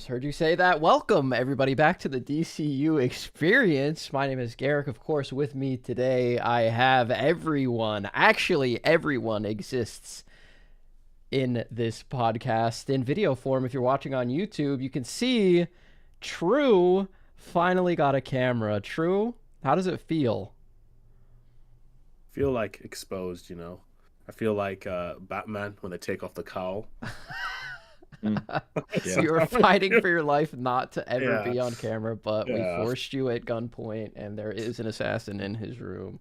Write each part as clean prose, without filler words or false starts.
just heard you say that. Welcome, everybody, back to the DCU Experience. My name is Garrick. Of course, with me today, I have everyone. Actually, everyone exists in this podcast in video form. If you're watching on YouTube, you can see True finally got a camera. True, how does it feel? Feel like exposed, I feel like Batman when they take off the cowl. So you were fighting for your life not to ever be on camera, but we Yeah. forced you at gunpoint, and there is an assassin in his room.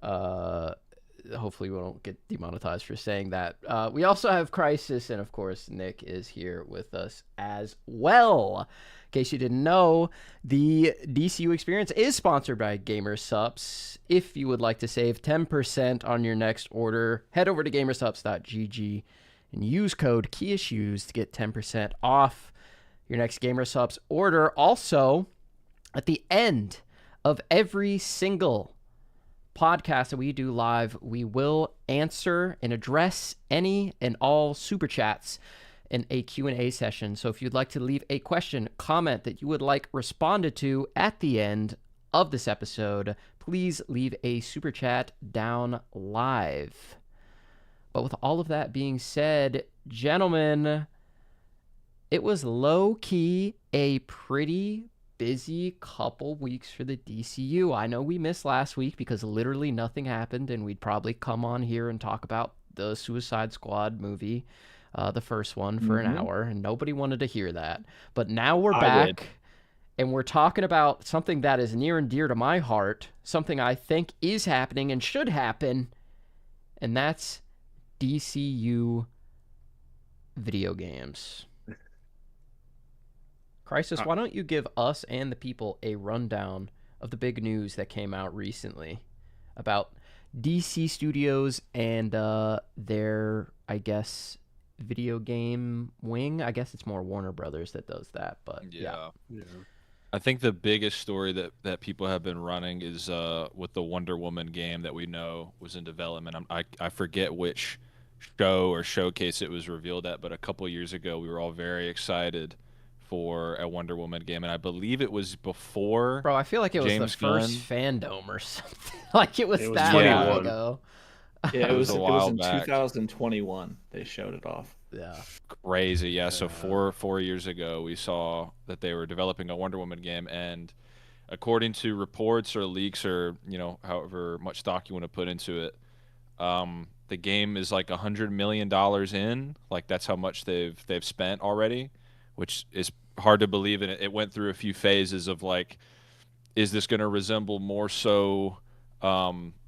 Hopefully we won't get demonetized for saying that. We also have Crisis, and of course Nick is here with us as well. In case you didn't know, the DCU Experience is sponsored by GamerSupps. If you would like to save 10% on your next order, head over to gamersupps.gg and use code KEYISSUES to get 10% off your next GamerSupps order. Also, at the end of every single podcast that we do live, we will answer and address any and all super chats in a Q&A session. So if you'd like to leave a question, comment that you would like responded to at the end of this episode, please leave a super chat down live. But with all of that being said, gentlemen, it was low-key a pretty busy couple weeks for the DCU. I know we missed last week because literally nothing happened, and we'd probably come on here and talk about the Suicide Squad movie, the first one, for an hour, and nobody wanted to hear that. But now we're back, and we're talking about something that is near and dear to my heart, something I think is happening and should happen, and that's DCU video games. Crisis, why don't you give us and the people a rundown of the big news that came out recently about DC Studios and their, I guess, video game wing? I guess it's more Warner Brothers that does that, but yeah. I think the biggest story that people have been running is with the Wonder Woman game that we know was in development. I forget which show or showcase it was revealed at, but a couple years ago we were all very excited for a Wonder Woman game, and I believe it was before. Bro, I feel like it was James the first Gunn. fandom or something. Like it was that 21. long ago. Yeah, it was a while in back. 2021 they showed it off. Yeah. Crazy, yeah. So four years ago, we saw that they were developing a Wonder Woman game, and according to reports or leaks or however much stock you want to put into it, the game is like $100 million in. Like that's how much they've spent already, which is hard to believe. And it went through a few phases of like, is this going to resemble more so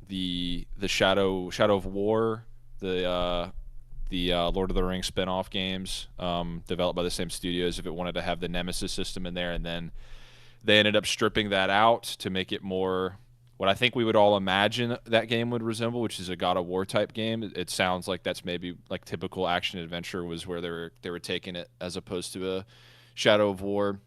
the Shadow of War, the Lord of the Rings spin-off games developed by the same studios, if it wanted to have the Nemesis system in there, and then they ended up stripping that out to make it more what I think we would all imagine that game would resemble, which is a God of War type game. It sounds like that's maybe like typical action adventure was where they were taking it, as opposed to a Shadow of War.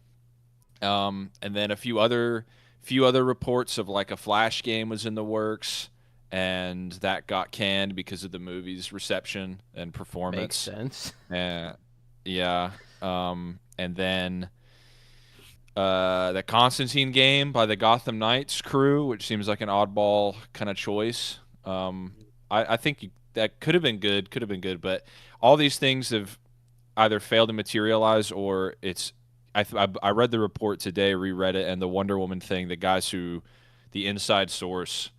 And then a few other reports of like a Flash game was in the works, and that got canned because of the movie's reception and performance. Makes sense. Yeah. And then the Constantine game by the Gotham Knights crew, which seems like an oddball kind of choice. I think that could have been good, but all these things have either failed to materialize or it's. I read the report today, reread it, and the Wonder Woman thing, the guys who, the inside source,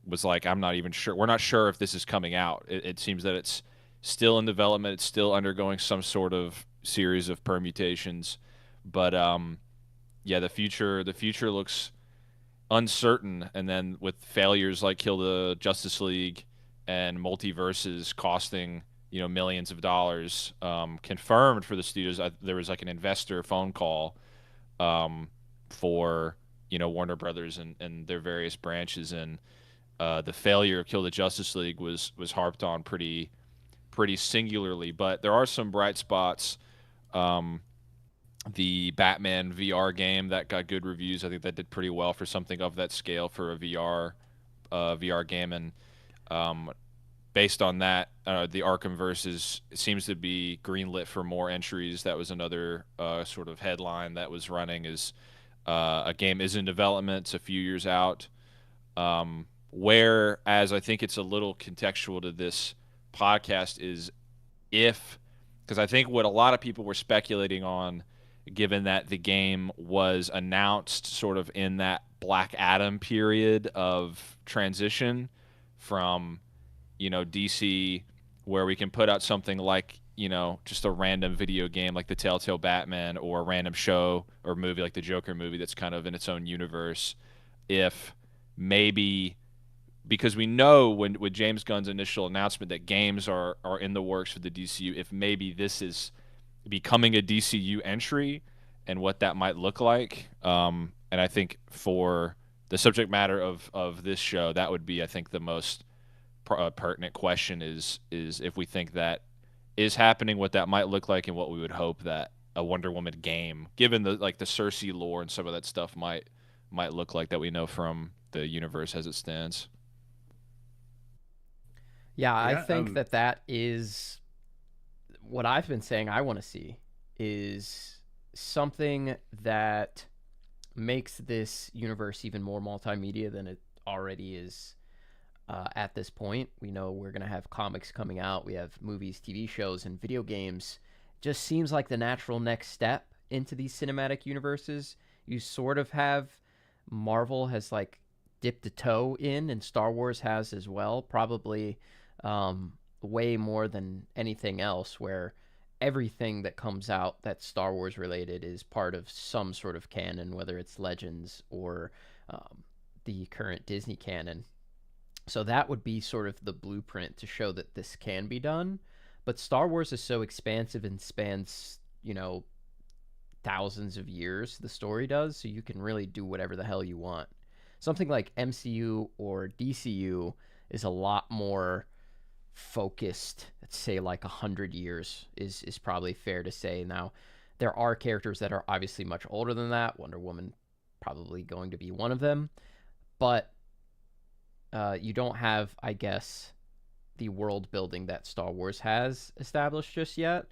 was like, I'm not even sure. We're not sure if this is coming out. It seems that it's still in development. It's still undergoing some sort of series of permutations. But yeah, the future looks uncertain. And then with failures like Kill the Justice League and multiverses costing millions of dollars, confirmed for the studios. There was like an investor phone call for Warner Brothers and their various branches, and the failure of Kill the Justice League was harped on pretty singularly. But there are some bright spots. The Batman VR game that got good reviews. I think that did pretty well for something of that scale for a VR game, and based on that, the Arkhamverse seems to be greenlit for more entries. That was another sort of headline that was running. Is a game is in development. It's a few years out. Whereas I think it's a little contextual to this podcast is if, because I think what a lot of people were speculating on, given that the game was announced sort of in that Black Adam period of transition from, DC, where we can put out something like, just a random video game like the Telltale Batman, or a random show or movie like the Joker movie that's kind of in its own universe. If maybe, because we know when with James Gunn's initial announcement that games are in the works for the DCU, if maybe this is becoming a DCU entry and what that might look like. And I think for the subject matter of this show, that would be, I think, the most pertinent question is if we think that is happening, what that might look like, and what we would hope that a Wonder Woman game, given the Cersei lore and some of that stuff, might look like, that we know from the universe as it stands. Yeah, I Yeah, think that is what I've been saying I want to see, is something that makes this universe even more multimedia than it already is at this point. We know we're going to have comics coming out. We have movies, TV shows, and video games. Just seems like the natural next step into these cinematic universes. You sort of have Marvel has dipped a toe in, and Star Wars has as well, probably way more than anything else, where everything that comes out that's Star Wars related is part of some sort of canon, whether it's Legends or the current Disney canon. So that would be sort of the blueprint to show that this can be done. But Star Wars is so expansive and spans, thousands of years, the story does, so you can really do whatever the hell you want. Something like MCU or DCU is a lot more focused. Let's say 100 years is probably fair to say. Now, there are characters that are obviously much older than that. Wonder Woman probably going to be one of them. But you don't have, I guess, the world building that Star Wars has established just yet.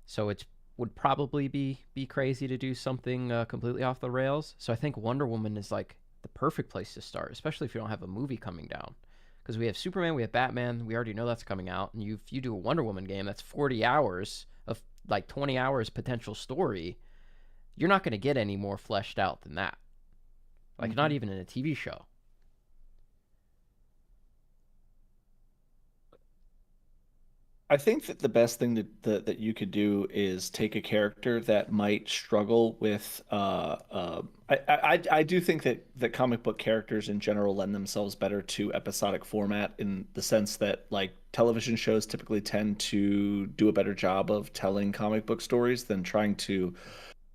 So it would probably be crazy to do something completely off the rails. So I think Wonder Woman is the perfect place to start, especially if you don't have a movie coming down. Because we have Superman, we have Batman, we already know that's coming out. And if you do a Wonder Woman game, that's 40 hours of 20 hours potential story. You're not going to get any more fleshed out than that. Not even in a TV show. I think that the best thing that you could do is take a character that might struggle with. I do think that comic book characters in general lend themselves better to episodic format, in the sense that television shows typically tend to do a better job of telling comic book stories than trying to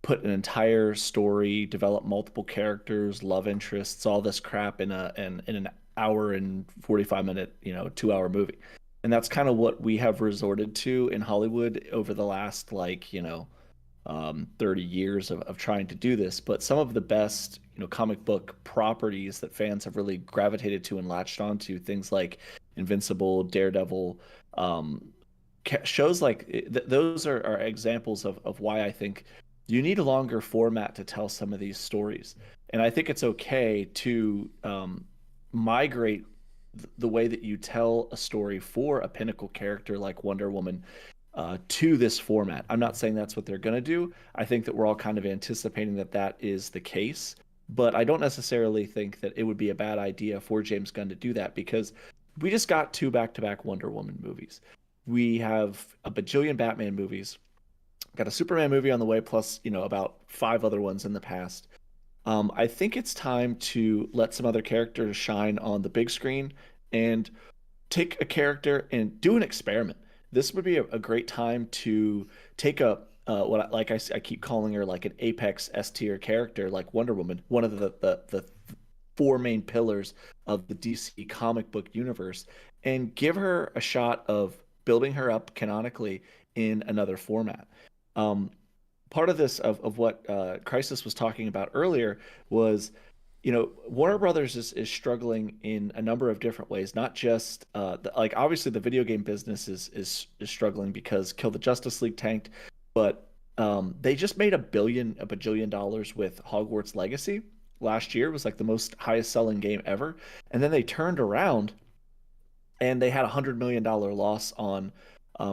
put an entire story, develop multiple characters, love interests, all this crap in an hour and 45-minute 2-hour movie. And that's kind of what we have resorted to in Hollywood over the last 30 years of trying to do this. But some of the best comic book properties that fans have really gravitated to and latched onto, things like Invincible, Daredevil, shows those are examples of why I think you need a longer format to tell some of these stories. And I think it's okay to migrate the way that you tell a story for a pinnacle character like Wonder Woman to this format. I'm not saying that's what they're going to do. I think that we're all kind of anticipating that is the case, but I don't necessarily think that it would be a bad idea for James Gunn to do that, because we just got 2 back-to-back Wonder Woman movies. We have a bajillion Batman movies, got a Superman movie on the way, plus about 5 other ones in the past. I think it's time to let some other characters shine on the big screen and take a character and do an experiment. This would be a great time to take a I keep calling her an apex S tier character like Wonder Woman, one of the 4 main pillars of the DC comic book universe, and give her a shot of building her up canonically in another format. Part of this of what Crisis was talking about earlier was, Warner Brothers is struggling in a number of different ways. Not just like obviously the video game business is struggling because Kill the Justice League tanked, but they just made a bajillion dollars with Hogwarts Legacy last year. It was like the most highest selling game ever, and then they turned around and they had $100 million loss on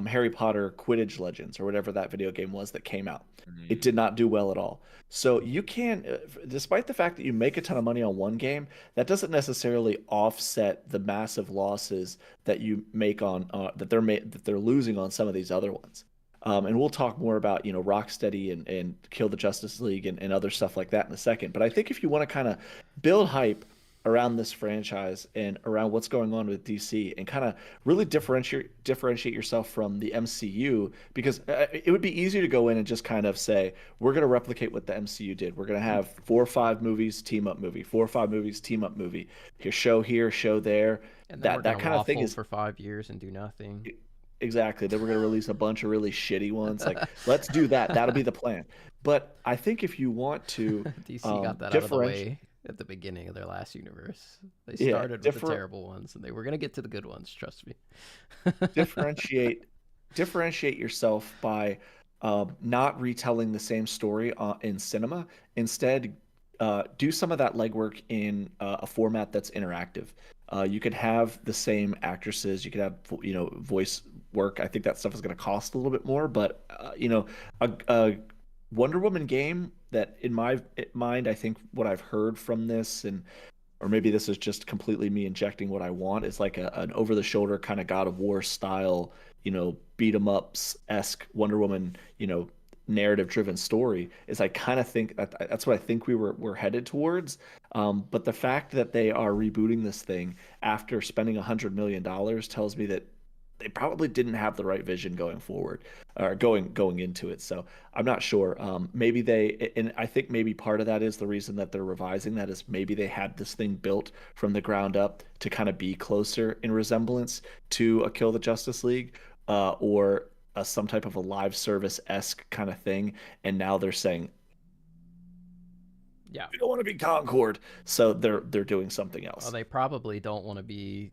Harry Potter Quidditch Legends or whatever that video game was that came out. It did not do well at all. So you can, despite the fact that you make a ton of money on one game, that doesn't necessarily offset the massive losses that you make on that they're losing on some of these other ones. And we'll talk more about Rocksteady and Kill the Justice League and other stuff like that in a second. But I think if you want to kind of build hype around this franchise and around what's going on with DC and kind of really differentiate yourself from the MCU, because it would be easy to go in and just kind of say, we're going to replicate what the MCU did. We're going to have 4 or 5 movies, team up movie, 4 or 5 movies, team up movie, here, show there. And then That kind of thing is for 5 years and do nothing. Exactly. Then we're going to release a bunch of really shitty ones. Like, let's do that. That'll be the plan. But I think if you want to DC got that out of the way at the beginning of their last universe. They started with the terrible ones, and they were going to get to the good ones. Trust me. differentiate yourself by not retelling the same story in cinema. Instead, do some of that legwork in a format that's interactive. You could have the same actresses. You could have voice work. I think that stuff is going to cost a little bit more, but a Wonder Woman game that, in my mind, I think what I've heard from this, or maybe this is just completely me injecting what I want, is like an over-the-shoulder kind of God of War style, beat 'em ups-esque Wonder Woman, narrative-driven story. Is I kind of think that's what I think we're headed towards. But the fact that they are rebooting this thing after spending $100 million tells me that they probably didn't have the right vision going forward or going into it. So I'm not sure. Maybe and I think maybe part of that is the reason that they're revising that is maybe they had this thing built from the ground up to kind of be closer in resemblance to a Kill the Justice League or some type of a live service-esque kind of thing. And now they're saying, yeah, we don't want to be Concord. So they're doing something else. Well, they probably don't want to be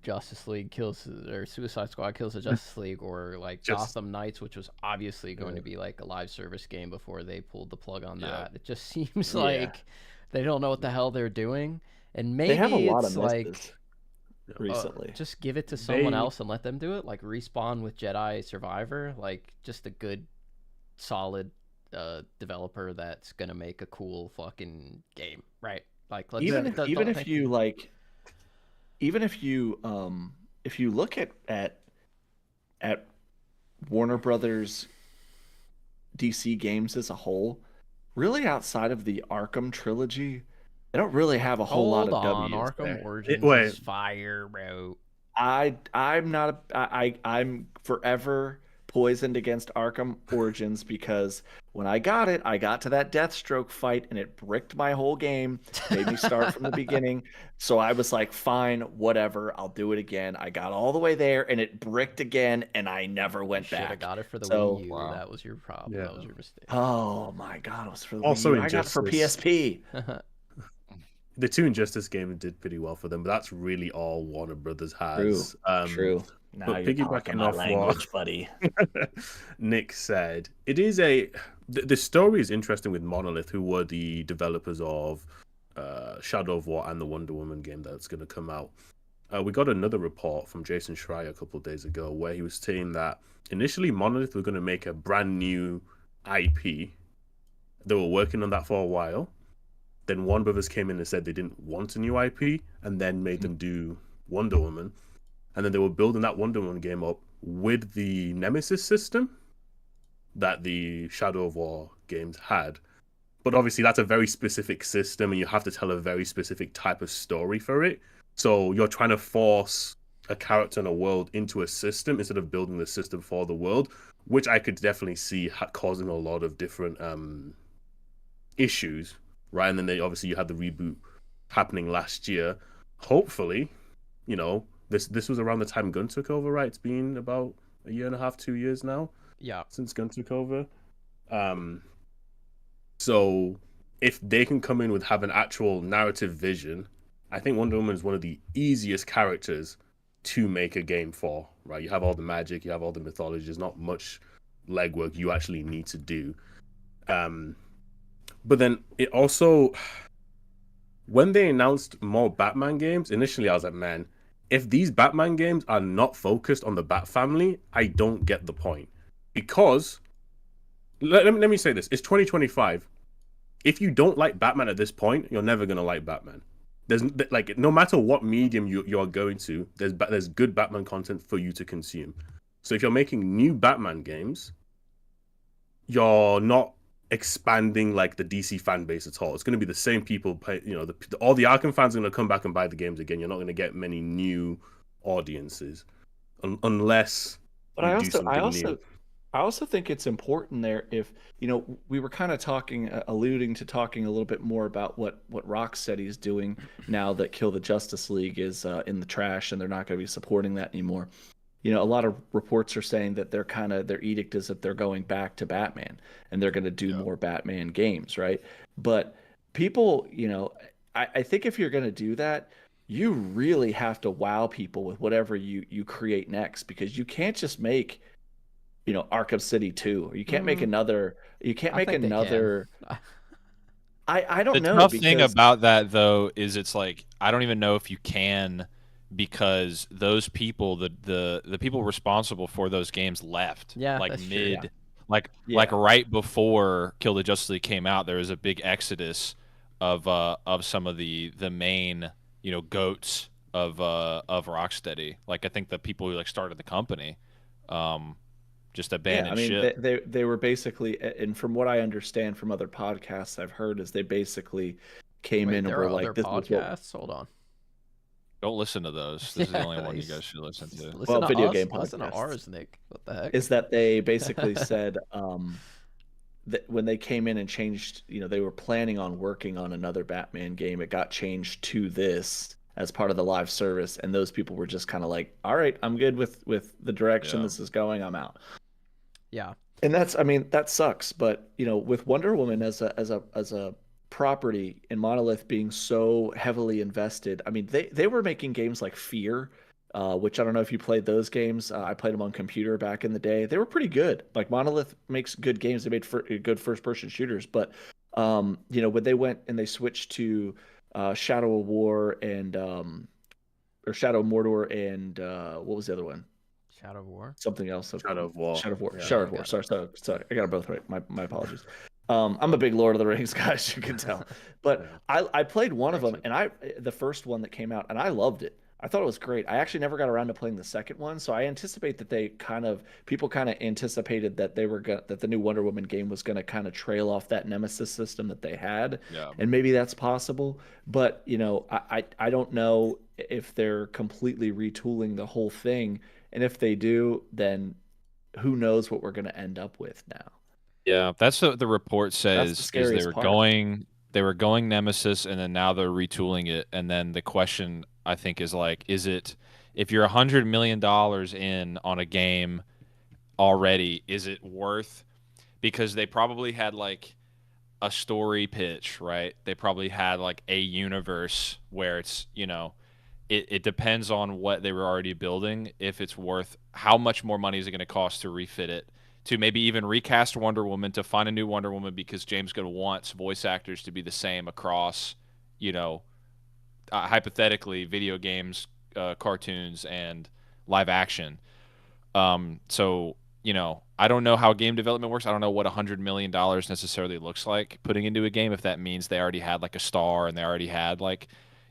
Justice League kills or Suicide Squad kills the Justice League or like Gotham Knights, which was obviously going to be like a live service game before they pulled the plug on that. It just seems like they don't know what the hell they're doing, and maybe they have a lot it's of like recently just give it to someone else and let them do it, like Respawn with Jedi Survivor, like just a good solid developer that's gonna make a cool fucking game, right? Like even if you look at Warner Brothers DC games as a whole, really outside of the Arkham trilogy, they don't really have a whole lot of W's. Arkham Origins is fire, bro. I'm forever poisoned against Arkham Origins because when I got to that Deathstroke fight and it bricked my whole game, made me start from the beginning. So I was like, fine, whatever, I'll do it again. I got all the way there and it bricked again and I never went back. I got it for the Wii U. Wow. That was your problem. Yeah. That was your mistake. Oh my god, it was for the also Wii U. I got it for PSP. The 2 Injustice games did pretty well for them, but that's really all Warner Brothers has. True. Now but you're piggybacking off language, buddy. Nick said, it is the story is interesting with Monolith, who were the developers of Shadow of War and the Wonder Woman game that's going to come out. We got another report from Jason Schreier a couple of days ago where he was saying that initially Monolith were going to make a brand new IP. They were working on that for a while. Then Warner Brothers came in and said they didn't want a new IP and then made them do Wonder Woman. And then they were building that Wonder Woman game up with the Nemesis system that the Shadow of War games had. But obviously that's a very specific system and you have to tell a very specific type of story for it. So you're trying to force a character and a world into a system instead of building the system for the world, which I could definitely see causing a lot of different issues, right? And then obviously you had the reboot happening last year. Hopefully, this was around the time Gunn took over, right? It's been about a year and a half, 2 years now. Yeah. Since Gunn took over. So if they can come in with have an actual narrative vision, I think Wonder Woman is one of the easiest characters to make a game for. Right, you have all the magic, you have all the mythology. There's not much legwork you actually need to do. But then it also, when they announced more Batman games, initially I was like, man, if these Batman games are not focused on the Bat family, I don't get the point. Because let me say this: it's 2025. If you don't like Batman at this point, you're never gonna like Batman. There's like no matter what medium you're going to, there's good Batman content for you to consume. So if you're making new Batman games, you're not expanding like the DC fan base at all. It's going to be the same people. All the Arkham fans are going to come back and buy the games again. You're not going to get many new audiences unless But you do something new. I also think it's important there if, we were kind of alluding to talking a little bit more about what Rocksteady's doing now that Kill the Justice League is in the trash and they're not going to be supporting that anymore. A lot of reports are saying that their edict is that they're going back to Batman and they're going to do more Batman games, right? But people, I think if you're going to do that, you really have to wow people with whatever you create next, because you can't just make Arkham City 2, or you can't make another. You can't make another. I don't know. The tough thing about that though is it's like I don't even know if you can, because those people, the people responsible for those games left. Yeah, like that's mid, true. like right before Kill the Justice League came out, there was a big exodus of some of the main goats of Rocksteady. Like I think the people who like started the company, just abandoned ship. They were basically, and from what I understand from other podcasts I've heard, is they basically came in and were like, "This podcasts." Hold on. Don't listen to those. This is the only one you guys should listen to. Listen to video us, game listen to podcasts. ours, Nick. What the heck? Is that they basically said that when they came in and changed, they were planning on working on another Batman game. It got changed to this as part of the live service, and those people were just kind of like, all right, I'm good with the direction this is going. I'm out. Yeah. And that sucks. But, with Wonder Woman as a property and Monolith being so heavily invested, they were making games like Fear, which I don't know if you played those games. I played them on computer back in the day. They were pretty good. Like Monolith makes good games. They made good first-person shooters. But, when they went and they switched to Shadow of War and or Shadow of Mordor and what was the other one? Shadow of War. Something else. Shadow of War. Shadow of War. Yeah, Shadow of War. Sorry. I got them both right. My apologies. I'm a big Lord of the Rings guy, as you can tell. But I played one of them, and the first one that came out, and I loved it. I thought it was great. I actually never got around to playing the second one, so I anticipate that people kind of anticipated that that the new Wonder Woman game was gonna kind of trail off that Nemesis system that they had, and maybe that's possible. But I don't know if they're completely retooling the whole thing, and if they do, then who knows what we're gonna end up with now. Yeah, that's what the report says. That's the scariest part. They were going Nemesis, and then now they're retooling it. And then the question I think is like, is it, if you're $100 million in on a game already, is it worth? Because they probably had like a story pitch, right? They probably had like a universe where it's it depends on what they were already building. If it's worth, how much more money is it going to cost to refit it? To maybe even recast Wonder Woman, to find a new Wonder Woman, because James Gunn wants voice actors to be the same across, hypothetically, video games, cartoons, and live action. So, I don't know how game development works. I don't know what $100 million necessarily looks like putting into a game, if that means they already had like a star and they already had like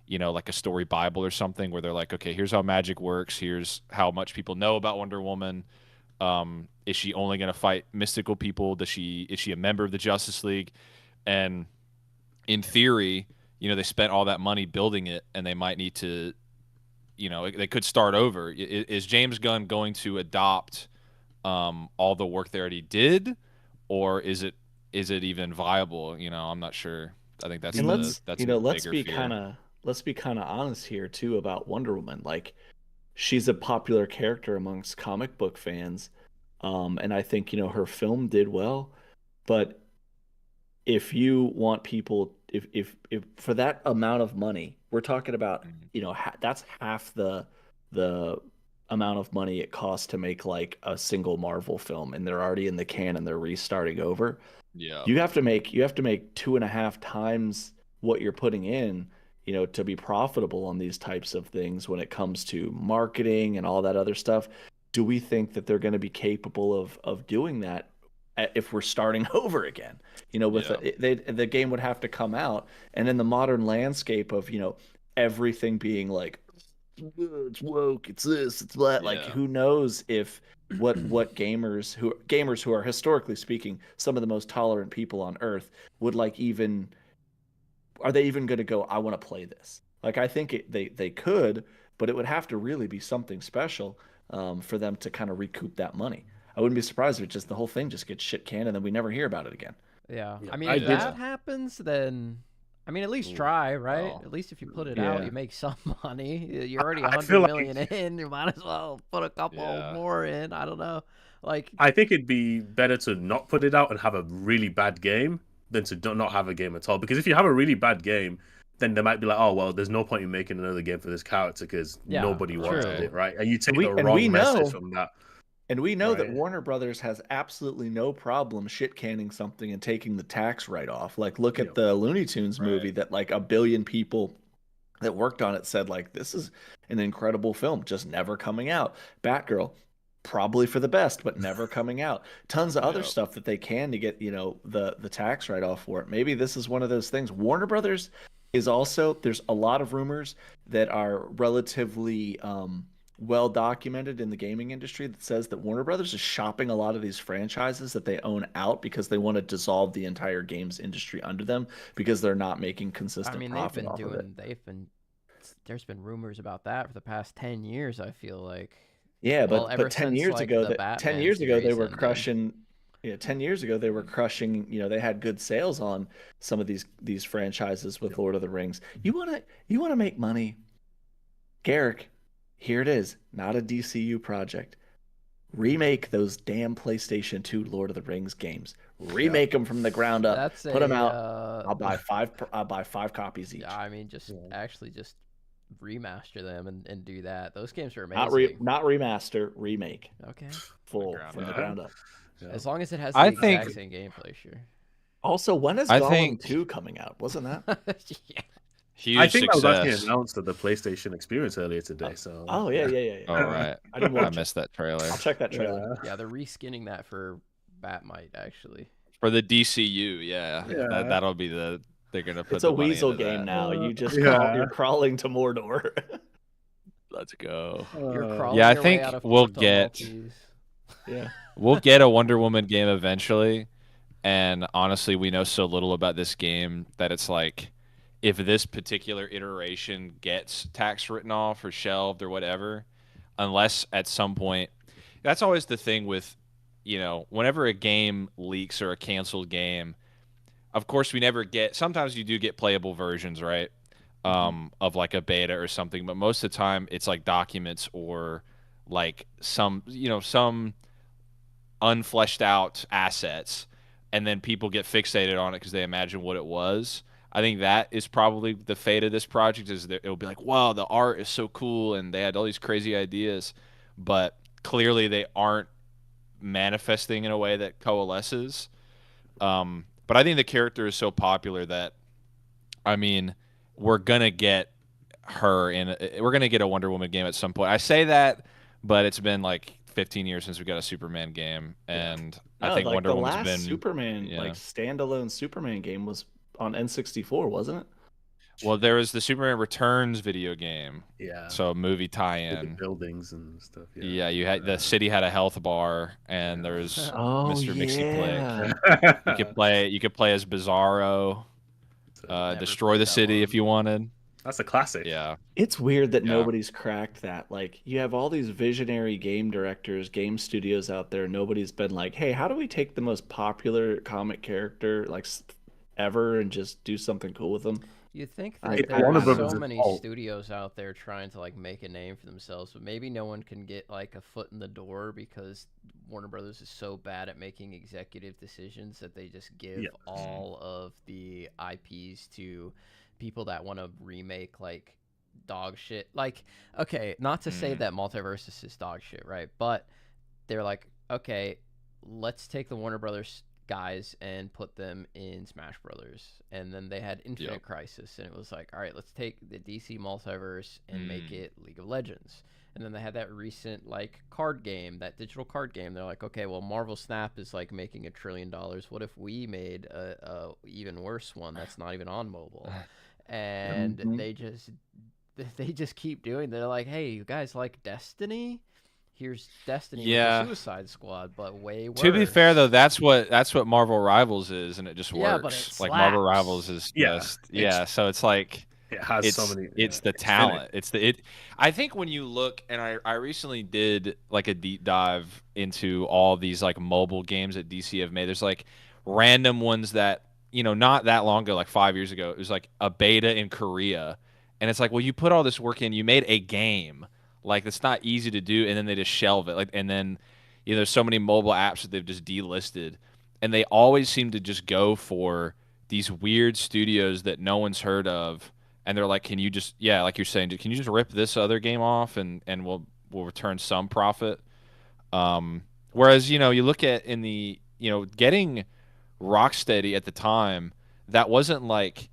a story Bible or something where they're like, okay, here's how magic works. Here's how much people know about Wonder Woman. Is she only going to fight mystical people? Is she a member of the Justice League? And in theory, they spent all that money building it, and they might need to, they could start over. Is James Gunn going to adopt all the work they already did, or is it even viable? I'm not sure. I think that's let's be kind of honest here too about Wonder Woman. Like, she's a popular character amongst comic book fans. And I think, her film did well, but if you want people, if for that amount of money, we're talking about, that's half the amount of money it costs to make like a single Marvel film, and they're already in the can and they're restarting over. Yeah. You have to make 2.5 times what you're putting in, to be profitable on these types of things when it comes to marketing and all that other stuff. Do we think that they're going to be capable of doing that if we're starting over again? With Yeah. the game would have to come out, and in the modern landscape of everything being like it's woke, it's this, it's that. Like, Yeah. who knows if what gamers who are historically speaking some of the most tolerant people on earth would like even are they even going to go, I want to play this? Like, I think they could, but it would have to really be something special for them to kind of recoup that money. I wouldn't be surprised if just the whole thing just gets shit canned and then we never hear about it again. Yeah. Yeah, I mean, I if did. that happens, then I mean, at least Ooh, try, right? well, At least if you put it out, Yeah. you make some money. You're already I 100 feel like million in. You might as well put a couple Yeah. more in. I don't know. Like, I think it'd be better to not put it out and have a really bad game than to not have a game at all. Because if you have a really bad game, then they might be like, oh well, there's no point in making another game for this character because yeah, nobody wanted True. it, right? And you take We the and wrong we message know from that. And we know that Right. Warner Brothers has absolutely no problem shit canning something and taking the tax write off. Like, look Yeah. at the Looney Tunes movie Right. that like a billion people that worked on it said, like, this is an incredible film, just never coming out. Batgirl, probably for the best, but never coming out. Tons of other Yep. stuff that they can to get, the tax write off for it. Maybe this is one of those things. Warner Brothers is also, there's a lot of rumors that are relatively well documented in the gaming industry that says that Warner Brothers is shopping a lot of these franchises that they own out because they want to dissolve the entire games industry under them because they're not making I consistent mean, profit off of it. there's been rumors about that for the past 10 years, I feel like. Yeah, Well, but ever 10 since years like ago the that 10 Batman years ago they series were ended. crushing. Yeah, 10 years ago they were crushing, they had good sales on some of these franchises with Yep. Lord of the Rings. You want to make money? Garrick, here it is, not a DCU project. Remake those damn PlayStation 2 Lord of the Rings games. Remake them from the ground up. That's Put them out. a I'll buy five copies each. yeah, I mean, just Yeah. actually just remaster them and do that. Those games are Not amazing. not remaster, remake. Okay. Full ground from the up. ground up. Yeah. As long as it has I the think- exact same gameplay, sure. Also, when is I Gollum think- 2 coming out? Wasn't that? Yeah. Huge I think that was success. actually announced at the PlayStation Experience earlier today. So Oh yeah. Oh, right. I didn't I watch it. missed that trailer. I'll check that trailer. Yeah, they're reskinning that for Batmite, actually. For the DCU, yeah. Yeah. That'll be they're gonna put It's a the money weasel into game that. now. You just Yeah. you're crawling to Mordor. Let's go. You're crawling Yeah, I your way think out of we'll Porto get- Maltese. Yeah. We'll get a Wonder Woman game eventually, and honestly, we know so little about this game that it's like, if this particular iteration gets tax written off or shelved or whatever, unless at some point, that's always the thing with, whenever a game leaks or a canceled game, of course we never get. Sometimes you do get playable versions, right? Of like a beta or something, but most of the time it's like documents or like some unfleshed out assets, and then people get fixated on it because they imagine what it was. I think that is probably the fate of this project, is that it'll be like, wow, the art is so cool and they had all these crazy ideas, but clearly they aren't manifesting in a way that coalesces. But I think the character is so popular that, I mean, we're gonna get we're gonna get a Wonder Woman game at some point. I say that, but it's been like 15 years since we got a Superman game, and I No, think like Wonder the Woman's last been Superman, yeah. like standalone Superman game was on N64, wasn't it? Well, there was the Superman Returns video game, Yeah. so a movie With the tie-in. buildings and stuff. Yeah, you had the city had a health bar, and there was Oh Mr. Mixie Plick. yeah. You could play as Bizarro, Never destroy played the that city one. if you wanted. That's a classic. Yeah, It's weird that Yeah. nobody's cracked that. Like, you have all these visionary game directors, game studios out there. Nobody's been like, "Hey, how do we take the most popular comic character ever and just do something cool with them?" You think I- that I- there Warner are Brothers so is many fault. studios out there trying to like make a name for themselves, but maybe no one can get like a foot in the door because Warner Brothers is so bad at making executive decisions that they just give Yeah. all of the IPs to people that want to remake like dog shit. Like, okay, not to say that Multiversus is dog shit, right? But they're like, okay, let's take the Warner Brothers guys and put them in Smash Brothers. And then they had Infinite Crisis, and it was like, all right, let's take the DC multiverse and make it League of Legends. And then they had that recent like card game, that digital card game. They're like, okay, well, Marvel Snap is like making $1 trillion. What if we made a even worse one that's not even on mobile? And Mhm. they just keep doing. They're like, hey, you guys like Destiny? Here's Destiny with Yeah. the Suicide Squad, but way worse. To be fair though, that's what Marvel Rivals is, and it just Yeah, but works. it Like Marvel slaps. Rivals is Yeah, just so it's like It has so many. it's the talent. I think when you look, and I recently did like a deep dive into all these like mobile games that DC have made. There's like random ones that, not that long ago, like 5 years ago, it was like a beta in Korea. And it's like, well, you put all this work in, you made a game. Like it's not easy to do, and then they just shelve it. Like, and then there's so many mobile apps that they've just delisted, and they always seem to just go for these weird studios that no one's heard of, and they're like, can you just, like you're saying, can you just rip this other game off, and we'll return some profit. Whereas you look at in the getting Rocksteady at the time, that wasn't like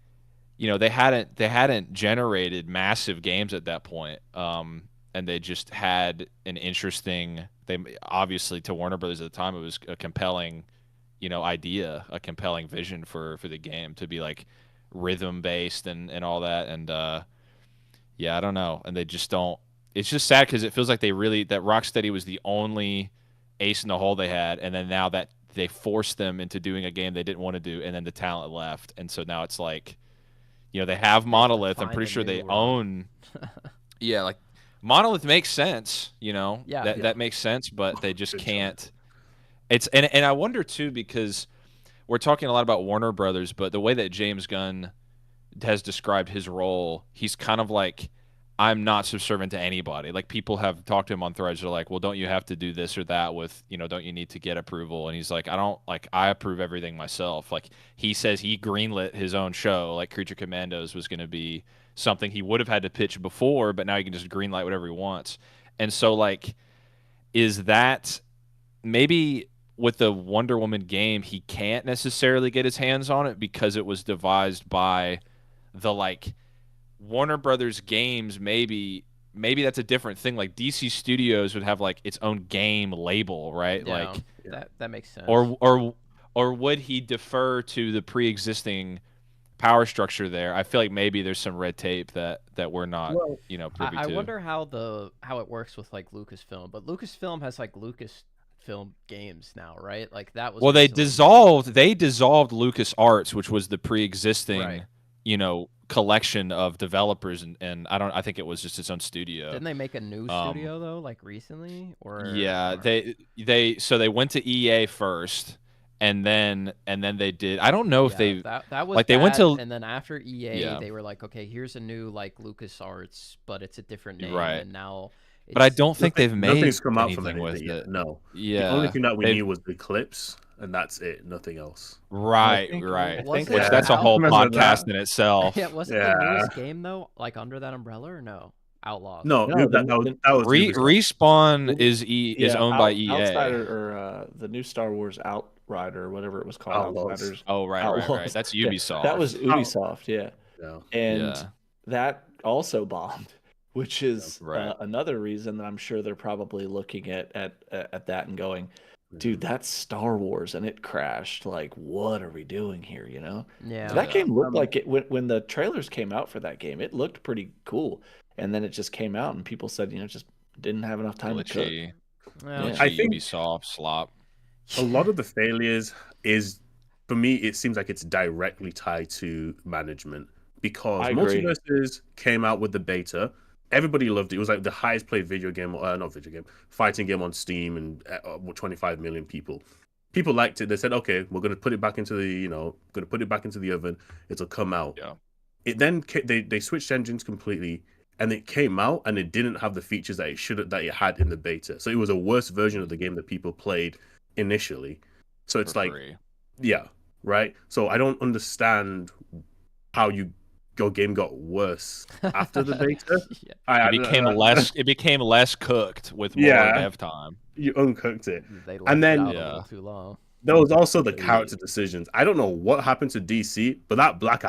they hadn't generated massive games at that point. And they just had an interesting. They obviously, to Warner Brothers at the time, it was a compelling, idea, a compelling vision for the game to be like rhythm based and all that. And I don't know. And they just don't. It's just sad because it feels like that Rocksteady was the only ace in the hole they had, and then now that they forced them into doing a game they didn't want to do, and then the talent left, and so now it's like, they have Monolith. I'm find pretty a sure they new route. own. Like Monolith makes sense, Yeah. that makes sense, but they just Good can't. It's and I wonder too, because we're talking a lot about Warner Brothers, but the way that James Gunn has described his role, he's kind of like, I'm not subservient to anybody. Like people have talked to him on threads. They're like, well, don't you have to do this or that with, don't you need to get approval? And he's like, I approve everything myself. Like he says he greenlit his own show. Like Creature Commandos was going to be something he would have had to pitch before, but now he can just greenlight whatever he wants. And so like, is that maybe with the Wonder Woman game, he can't necessarily get his hands on it because it was devised by the like Warner Brothers games. Maybe that's a different thing. Like DC Studios would have like its own game label, right? Yeah, Like that makes sense. or would he defer to the pre-existing power structure there? I feel like maybe there's some red tape that we're not, privy I to. wonder how it works with like Lucasfilm, but Lucasfilm has like Lucasfilm games now, right? Like that was They recently- dissolved LucasArts, which was the pre-existing, Right. collection of developers, and I think it was just its own studio. Didn't they make a new studio though, like recently? Or they went to EA first, and then they did. I don't know if they that was like they went bad, to and then after EA they were like, okay, here's a new like LucasArts, but it's a different name, Right. and now. But I don't think they've made Nothing's come out from anything with anything yet. it. No. Yeah. The only thing that we knew was the clips, and that's it. Nothing else. Right. Was Which it that's a whole Remember podcast that? in itself. Yeah, was it the newest game though, like under that umbrella, or no? Outlaws. No, No, that was Ubisoft. Respawn is owned by EA. Outsider, or the new Star Wars Outrider, or whatever it was called. Outlaws. Outriders. Oh, right. Outlaws. That's Yeah, Ubisoft. that was Ubisoft, yeah. No. And that also bombed, which is Right. another reason that I'm sure they're probably looking at that and going, dude, that's Star Wars and it crashed. Like, what are we doing here? Yeah. So that game looked like it when the trailers came out for that game. It looked pretty cool, and then it just came out, and people said, just didn't have enough time to cook. Glitchy. Well, Yeah. I think- Ubisoft slop. A lot of the failures is, for me, it seems like it's directly tied to management, because I agree. Multiverses came out with the beta. Everybody loved it. It was like the highest played fighting game on Steam, and 25 million people. People liked it. They said, okay, we're going to put it back into the, going to put it back into the oven. It'll come out. Yeah. it then they switched engines completely, and it came out and it didn't have the features that it had in the beta. So it was a worse version of the game that people played initially. So it's For like, free. yeah, right. So I don't understand how your game got worse after the beta. Yeah. It became less cooked with more Yeah. dev time. You uncooked it. They left And then it out a Yeah. little too long. there was also the Agreed. character decisions. I don't know what happened to DC, but that Black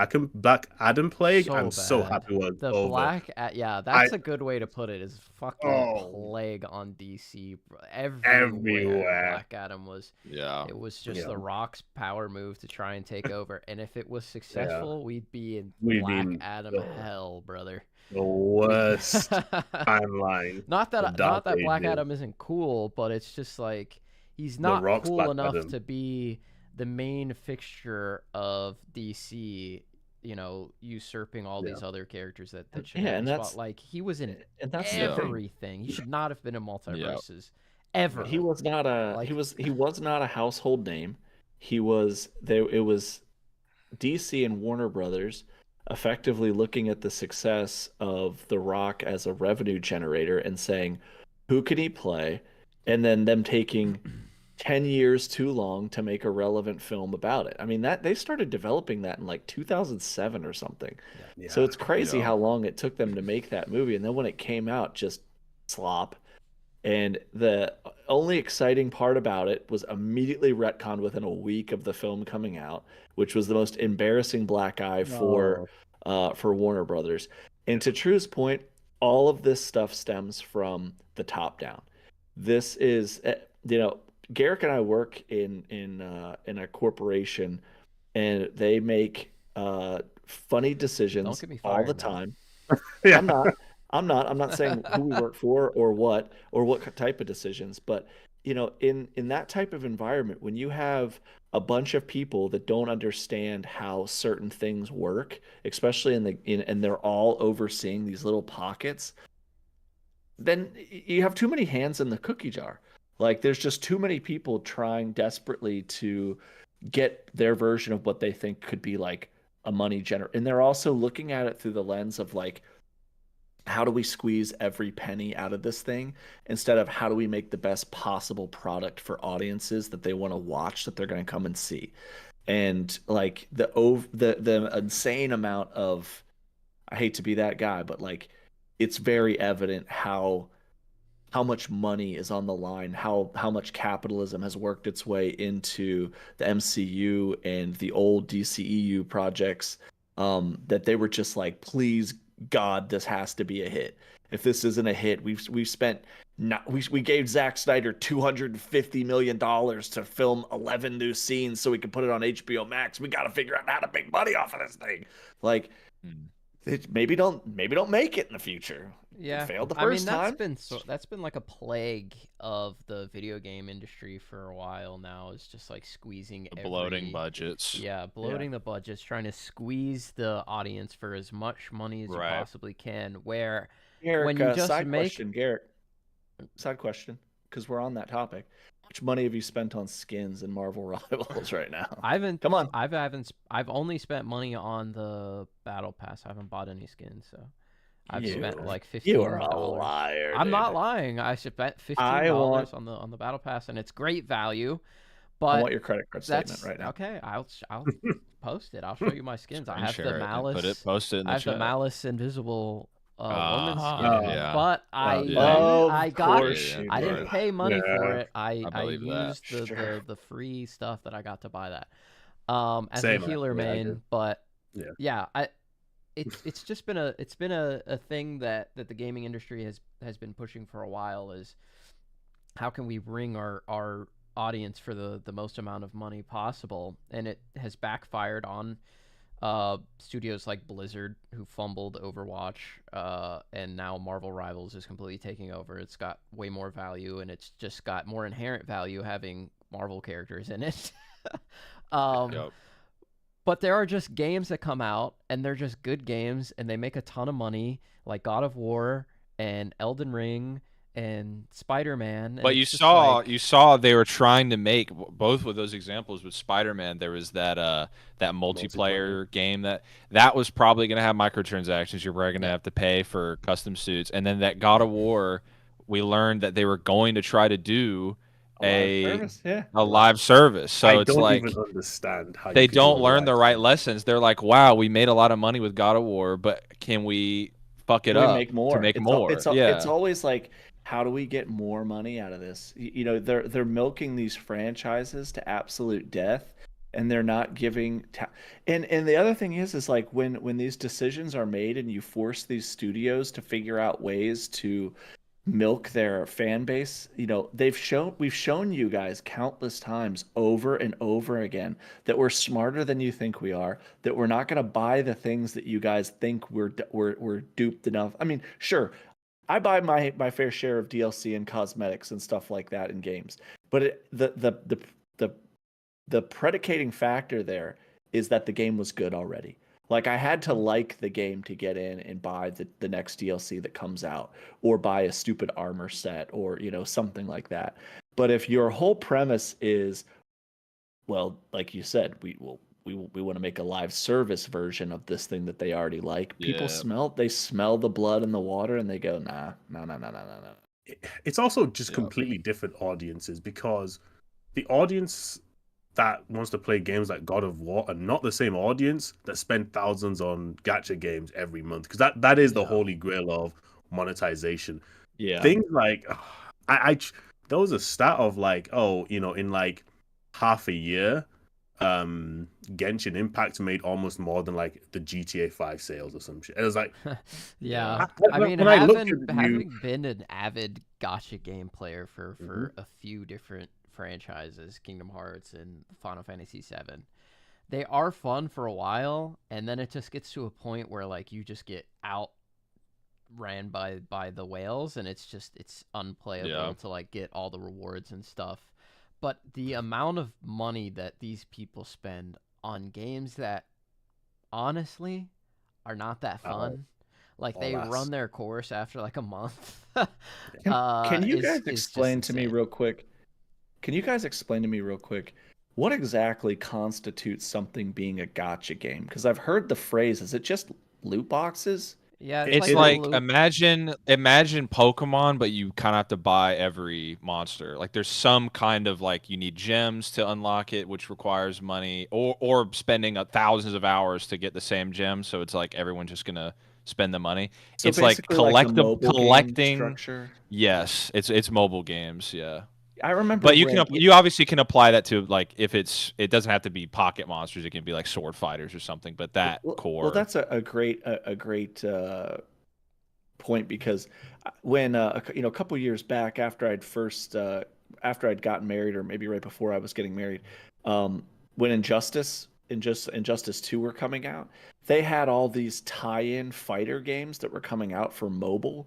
Adam plague, So I'm so bad. happy was The over. yeah, that's a good way to put it. Is fucking Oh. plague on DC Everywhere. Black Adam was. Yeah. It was just Yeah. The Rock's power move to try and take over, and if it was successful, we'd be in We'd be Black in Adam the- hell, brother. The worst timeline. Not the that Dark Black Ages. Adam isn't cool, but it's just like he's not Rock's cool Black enough Adam. to be the main fixture of DC. You know, usurping all these other characters that should Yeah, have and the that's- spot. Like he was in And that's the thing. everything. He should not have been in multiverses ever. He was not a Like- he was not a household name. He was there. It was DC and Warner Brothers effectively looking at the success of The Rock as a revenue generator and saying, who can he play? And then them taking 10 years too long to make a relevant film about it. I mean, that they started developing that in like 2007 or something. So it's crazy Yeah. how long it took them to make that movie. And then when it came out, just slop. And the only exciting part about it was immediately retconned within a week of the film coming out, which was the most embarrassing black eye for Warner Brothers. And to True's point, all of this stuff stems from the top down. This is, Garrick and I work in a corporation, and they make funny decisions get me all fired, the man. time. Yeah. I'm not saying who we work for or what type of decisions, but in that type of environment, when you have a bunch of people that don't understand how certain things work, especially and they're all overseeing these little pockets, then you have too many hands in the cookie jar. Like there's just too many people trying desperately to get their version of what they think could be like a money generator. And they're also looking at it through the lens of like, how do we squeeze every penny out of this thing instead of how do we make the best possible product for audiences that they want to watch, that they're going to come and see. And like the insane amount of, I hate to be that guy, but like it's very evident how much money is on the line, how much capitalism has worked its way into the MCU and the old DCEU projects, that they were just like, please God, this has to be a hit. If this isn't a hit, we've spent we gave Zack Snyder $250 million to film 11 new scenes so we can put it on HBO Max. We got to figure out how to make money off of this thing. Like, maybe don't make it in the future. Yeah, It failed the first time. That's been like a plague of the video game industry for a while now. Is just like squeezing Bloating budgets. Yeah, bloating the budgets, trying to squeeze the audience for as much money as you possibly can. Where Garrick, when you just side question, because we're on that topic. How much money have you spent on skins in Marvel Rivals right now? Come on. I've only spent money on the battle pass. I haven't bought any skins, so I've spent like $15. You are a liar. I'm dude. not lying. I spent $15 on the battle pass, and it's great value. But I want your credit card statement that's right now. okay. I'll post it. I'll show you my skins. I have Share the it and Malice. post it in the I have chat. the Malice Invisible woman skin, yeah. but I didn't pay money for it. I believe that. used the free stuff that I got to buy that as Same, a healer actually, I main. did. But it's just been a thing that the gaming industry has been pushing for a while. Is how can we bring our audience for the most amount of money possible, and it has backfired on studios like Blizzard, who fumbled Overwatch, and now Marvel Rivals is completely taking over. It's got way more value, and it's just got more inherent value having Marvel characters in it. But there are just games that come out, and they're just good games, and they make a ton of money, like God of War and Elden Ring and Spider-Man. But and you it's just saw like, you saw they were trying to make both with those examples with Spider-Man. There was that multiplayer game that was probably going to have microtransactions. You're probably going to have to pay for custom suits, and then that God of War, we learned that they were going to try to do a live service. So I it's don't like even understand how they you can do don't a learn live the right stream. lessons. They're like, wow, we made a lot of money with God of War, but can we fuck it Can we up make to more? make more? It's Yeah. always like, how do we get more money out of this? You know, they're milking these franchises to absolute death, and they're not giving. And the other thing is like when these decisions are made, and you force these studios to figure out ways to milk their fan base. You know, we've shown you guys countless times over and over again that we're smarter than you think we are, that we're not going to buy the things that you guys think we're duped enough. I mean, sure, I buy my fair share of DLC and cosmetics and stuff like that in games, but the predicating factor there is that the game was good already. Like, I had to like the game to get in and buy the next DLC that comes out, or buy a stupid armor set, or something like that. But if your whole premise is, well, like you said, we want to make a live service version of this thing that they already like. People Yeah. smell the blood in the water, and they go, nah, no, no, no, no, no, no. It's also just Yeah. completely different audiences, because the audience that wants to play games like God of War are not the same audience that spend thousands on gacha games every month, because that is the holy grail of monetization. Yeah. Things like there was a stat of like, in like half a year, Genshin Impact made almost more than like the GTA 5 sales or some shit. It was like, yeah. I mean, when I looked at the new, having been an avid gacha game player for a few different franchises, Kingdom Hearts and Final Fantasy VII, they are fun for a while, and then it just gets to a point where like you just get outran by the whales, and it's unplayable to like get all the rewards and stuff. But the amount of money that these people spend on games that honestly are not that fun, like they run their course after like a month. Can you guys is explain just to me insane. real quick? Can you guys explain to me real quick what exactly constitutes something being a gotcha game? Because I've heard the phrase. Is it just loot boxes? Yeah, it's It's like a like loop. imagine Pokemon, but you kind of have to buy every monster. Like there's some kind of like you need gems to unlock it, which requires money, or spending thousands of hours to get the same gem. So it's like everyone's just gonna spend the money. So It's like basically, like the mobile game collecting. structure. Yes, it's mobile games. Yeah. I remember But when. you obviously can apply that to like if it doesn't have to be pocket monsters. It can be like sword fighters or something. But that Well, core, that's a great point, because when a couple years back, after I'd gotten married, or maybe right before I was getting married, when Injustice 2 were coming out, they had all these tie-in fighter games that were coming out for mobile,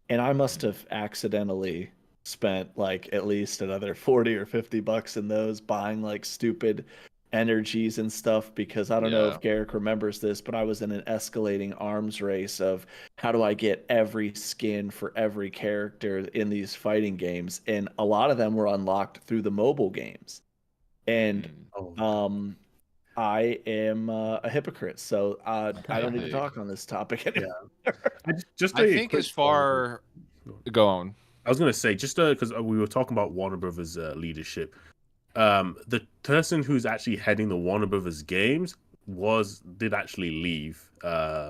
and I must have accidentally spent like at least another 40 or $50 in those, buying like stupid energies and stuff, because I don't know yeah. if Garrick remembers this, but I was in an escalating arms race of how do I get every skin for every character in these fighting games, and a lot of them were unlocked through the mobile games. And I am a hypocrite, so I don't need to talk on this topic anymore. I think as far go on. I was gonna say, just because we were talking about Warner Brothers leadership. The person who's actually heading the Warner Brothers games did actually leave a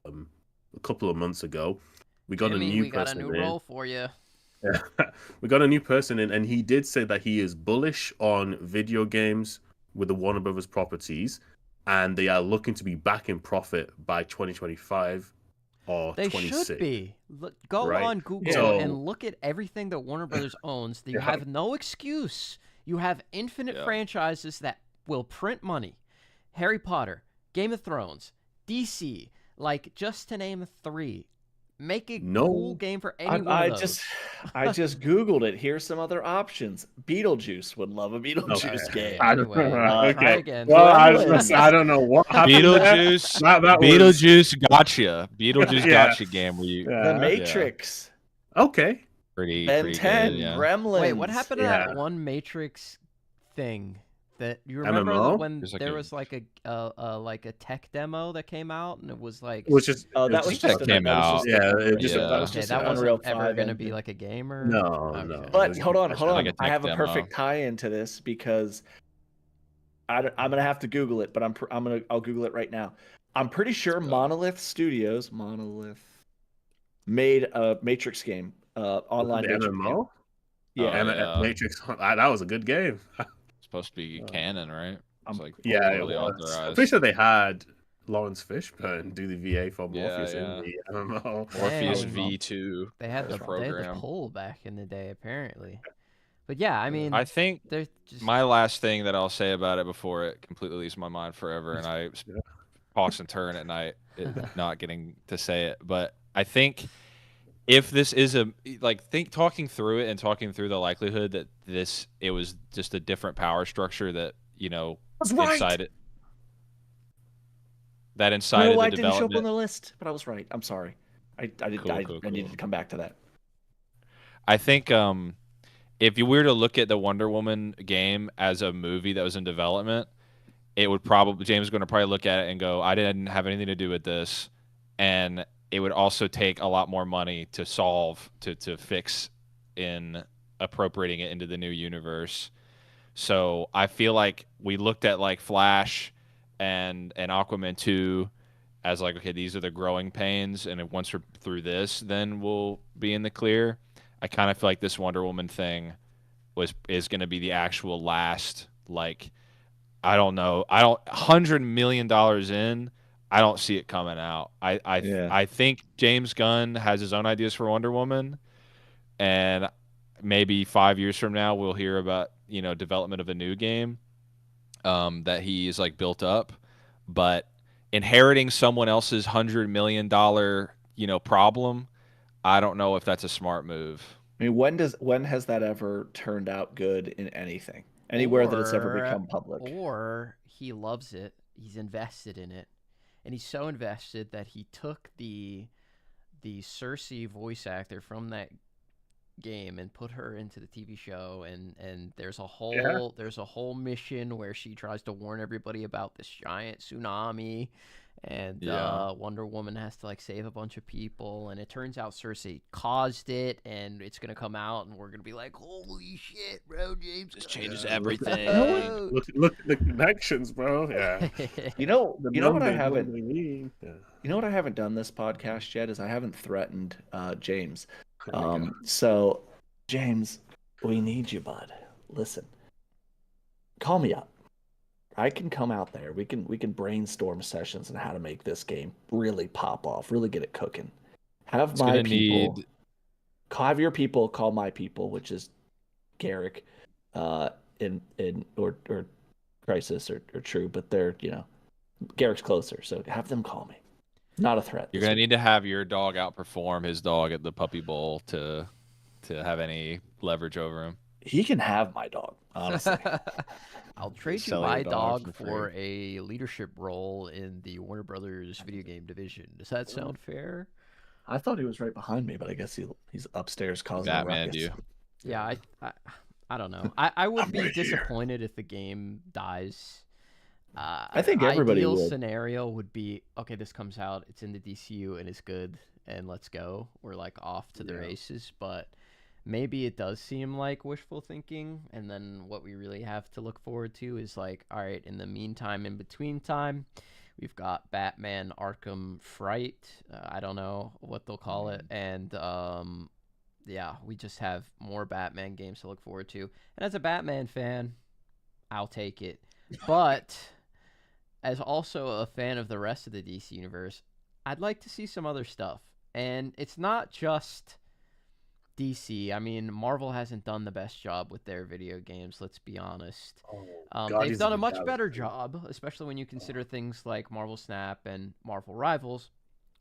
couple of months ago. We got Jimmy, a new we got a person new in. role for you. We got a new person in, and he did say that he is bullish on video games with the Warner Brothers properties, and they are looking to be back in profit by 2025 or They 26. should be. Go Right. on Google So- and look at everything that Warner Brothers owns. You have no excuse. You have infinite franchises that will print money. Harry Potter, Game of Thrones, DC, like just to name 3. Make a cool game for any one of those. I just Googled it. Here's some other options. Beetlejuice would love a Beetlejuice game. Anyway, try again. Well, I don't know what happened. Beetlejuice. Beetlejuice gotcha. Beetlejuice gotcha game where you. The Matrix. Okay. Pretty Ben good, 10, yeah. Gremlins. Wait, what happened to Yeah. that one Matrix thing? That you remember MMO? when There's like there a- was like a tech demo that came out and it was like Which is Oh, that was just That came out. Yeah, it just just Yeah. that was okay, just that an wasn't Unreal ever 5 gonna be engine. like a game or no. Okay. But hold on, Like a I tech have a demo. perfect tie into this because I'm gonna have to Google it, but I'll Google it right now. I'm pretty sure Monolith made a Matrix game, online the Matrix game. MMO. Yeah, yeah. Matrix. That was a good game. Supposed to be canon, right? It's like Yeah, it totally was. authorized. I'm pretty sure they had Lawrence Fishburne do the VA for Morpheus yeah. in the MMO. Morpheus Dang. V2. They had was the program. pull back in the day apparently. But yeah, I mean, I think there's just my last thing that I'll say about it before it completely leaves my mind forever, and I Yeah. toss and turn at night, not getting to say it. But I think if this is talking through it and talking through the likelihood that it was just a different power structure that was right. inside it. That I don't inside know of why the it didn't show up on development. the list, but I was right. I'm sorry. I needed to come back to that. I think if you were to look at the Wonder Woman game as a movie that was in development, it would James is going to probably look at it and go, I didn't have anything to do with this, and it would also take a lot more money to fix in appropriating it into the new universe. So I feel like we looked at like Flash and Aquaman 2 as like, okay, these are the growing pains, and if once we're through this, then we'll be in the clear. I kind of feel like this Wonder Woman thing is going to be the actual last, like, I don't know, $100 million in, I don't see it coming out. I think James Gunn has his own ideas for Wonder Woman, and maybe 5 years from now we'll hear about development of a new game that he's like built up, but inheriting someone else's $100 million problem, I don't know if that's a smart move. I mean, when has that ever turned out good in anything? Anywhere that it's ever become public? Or he loves it. He's invested in it. And he's so invested that he took the Cersei voice actor from that game and put her into the TV show, and there's a whole mission where she tries to warn everybody about this giant tsunami, and Wonder Woman has to like save a bunch of people, and it turns out Cersei caused it, and it's gonna come out, and we're gonna be like, holy shit, bro, James, this changes everything. Look at the connections, bro. Yeah. You know what I haven't. Yeah. You know what I haven't done this podcast yet is I haven't threatened James. There we go. So, James, we need you, bud. Listen, call me up. I can come out there. We can brainstorm sessions on how to make this game really pop off, really get it cooking. Have my people, have your people call my people, which is Garrick, in or Crisis or True, but they're Garrick's closer, so have them call me. Not a threat. You're gonna need to have your dog outperform his dog at the Puppy Bowl to have any leverage over him. He can have my dog, honestly. I'll trade you Sell your my dog dog for for a leadership role in the Warner Brothers video game division. Does that sound fair? I thought he was right behind me, but I guess he's upstairs causing a Batman, ruckus. you. Yeah, I don't know. I would be disappointed if the game dies. I think everybody ideal would. scenario would be, okay, this comes out, it's in the DCU and it's good, and let's go. We're like off to the races, but maybe it does seem like wishful thinking, and then what we really have to look forward to is like, all right, in the meantime, in between time, we've got Batman Arkham Fright. I don't know what they'll call it, and yeah, we just have more Batman games to look forward to. And as a Batman fan, I'll take it. But as also a fan of the rest of the DC universe, I'd like to see some other stuff. And it's not just DC. I mean, Marvel hasn't done the best job with their video games, let's be honest. They've done a much better job, especially when you consider things like Marvel Snap and Marvel Rivals,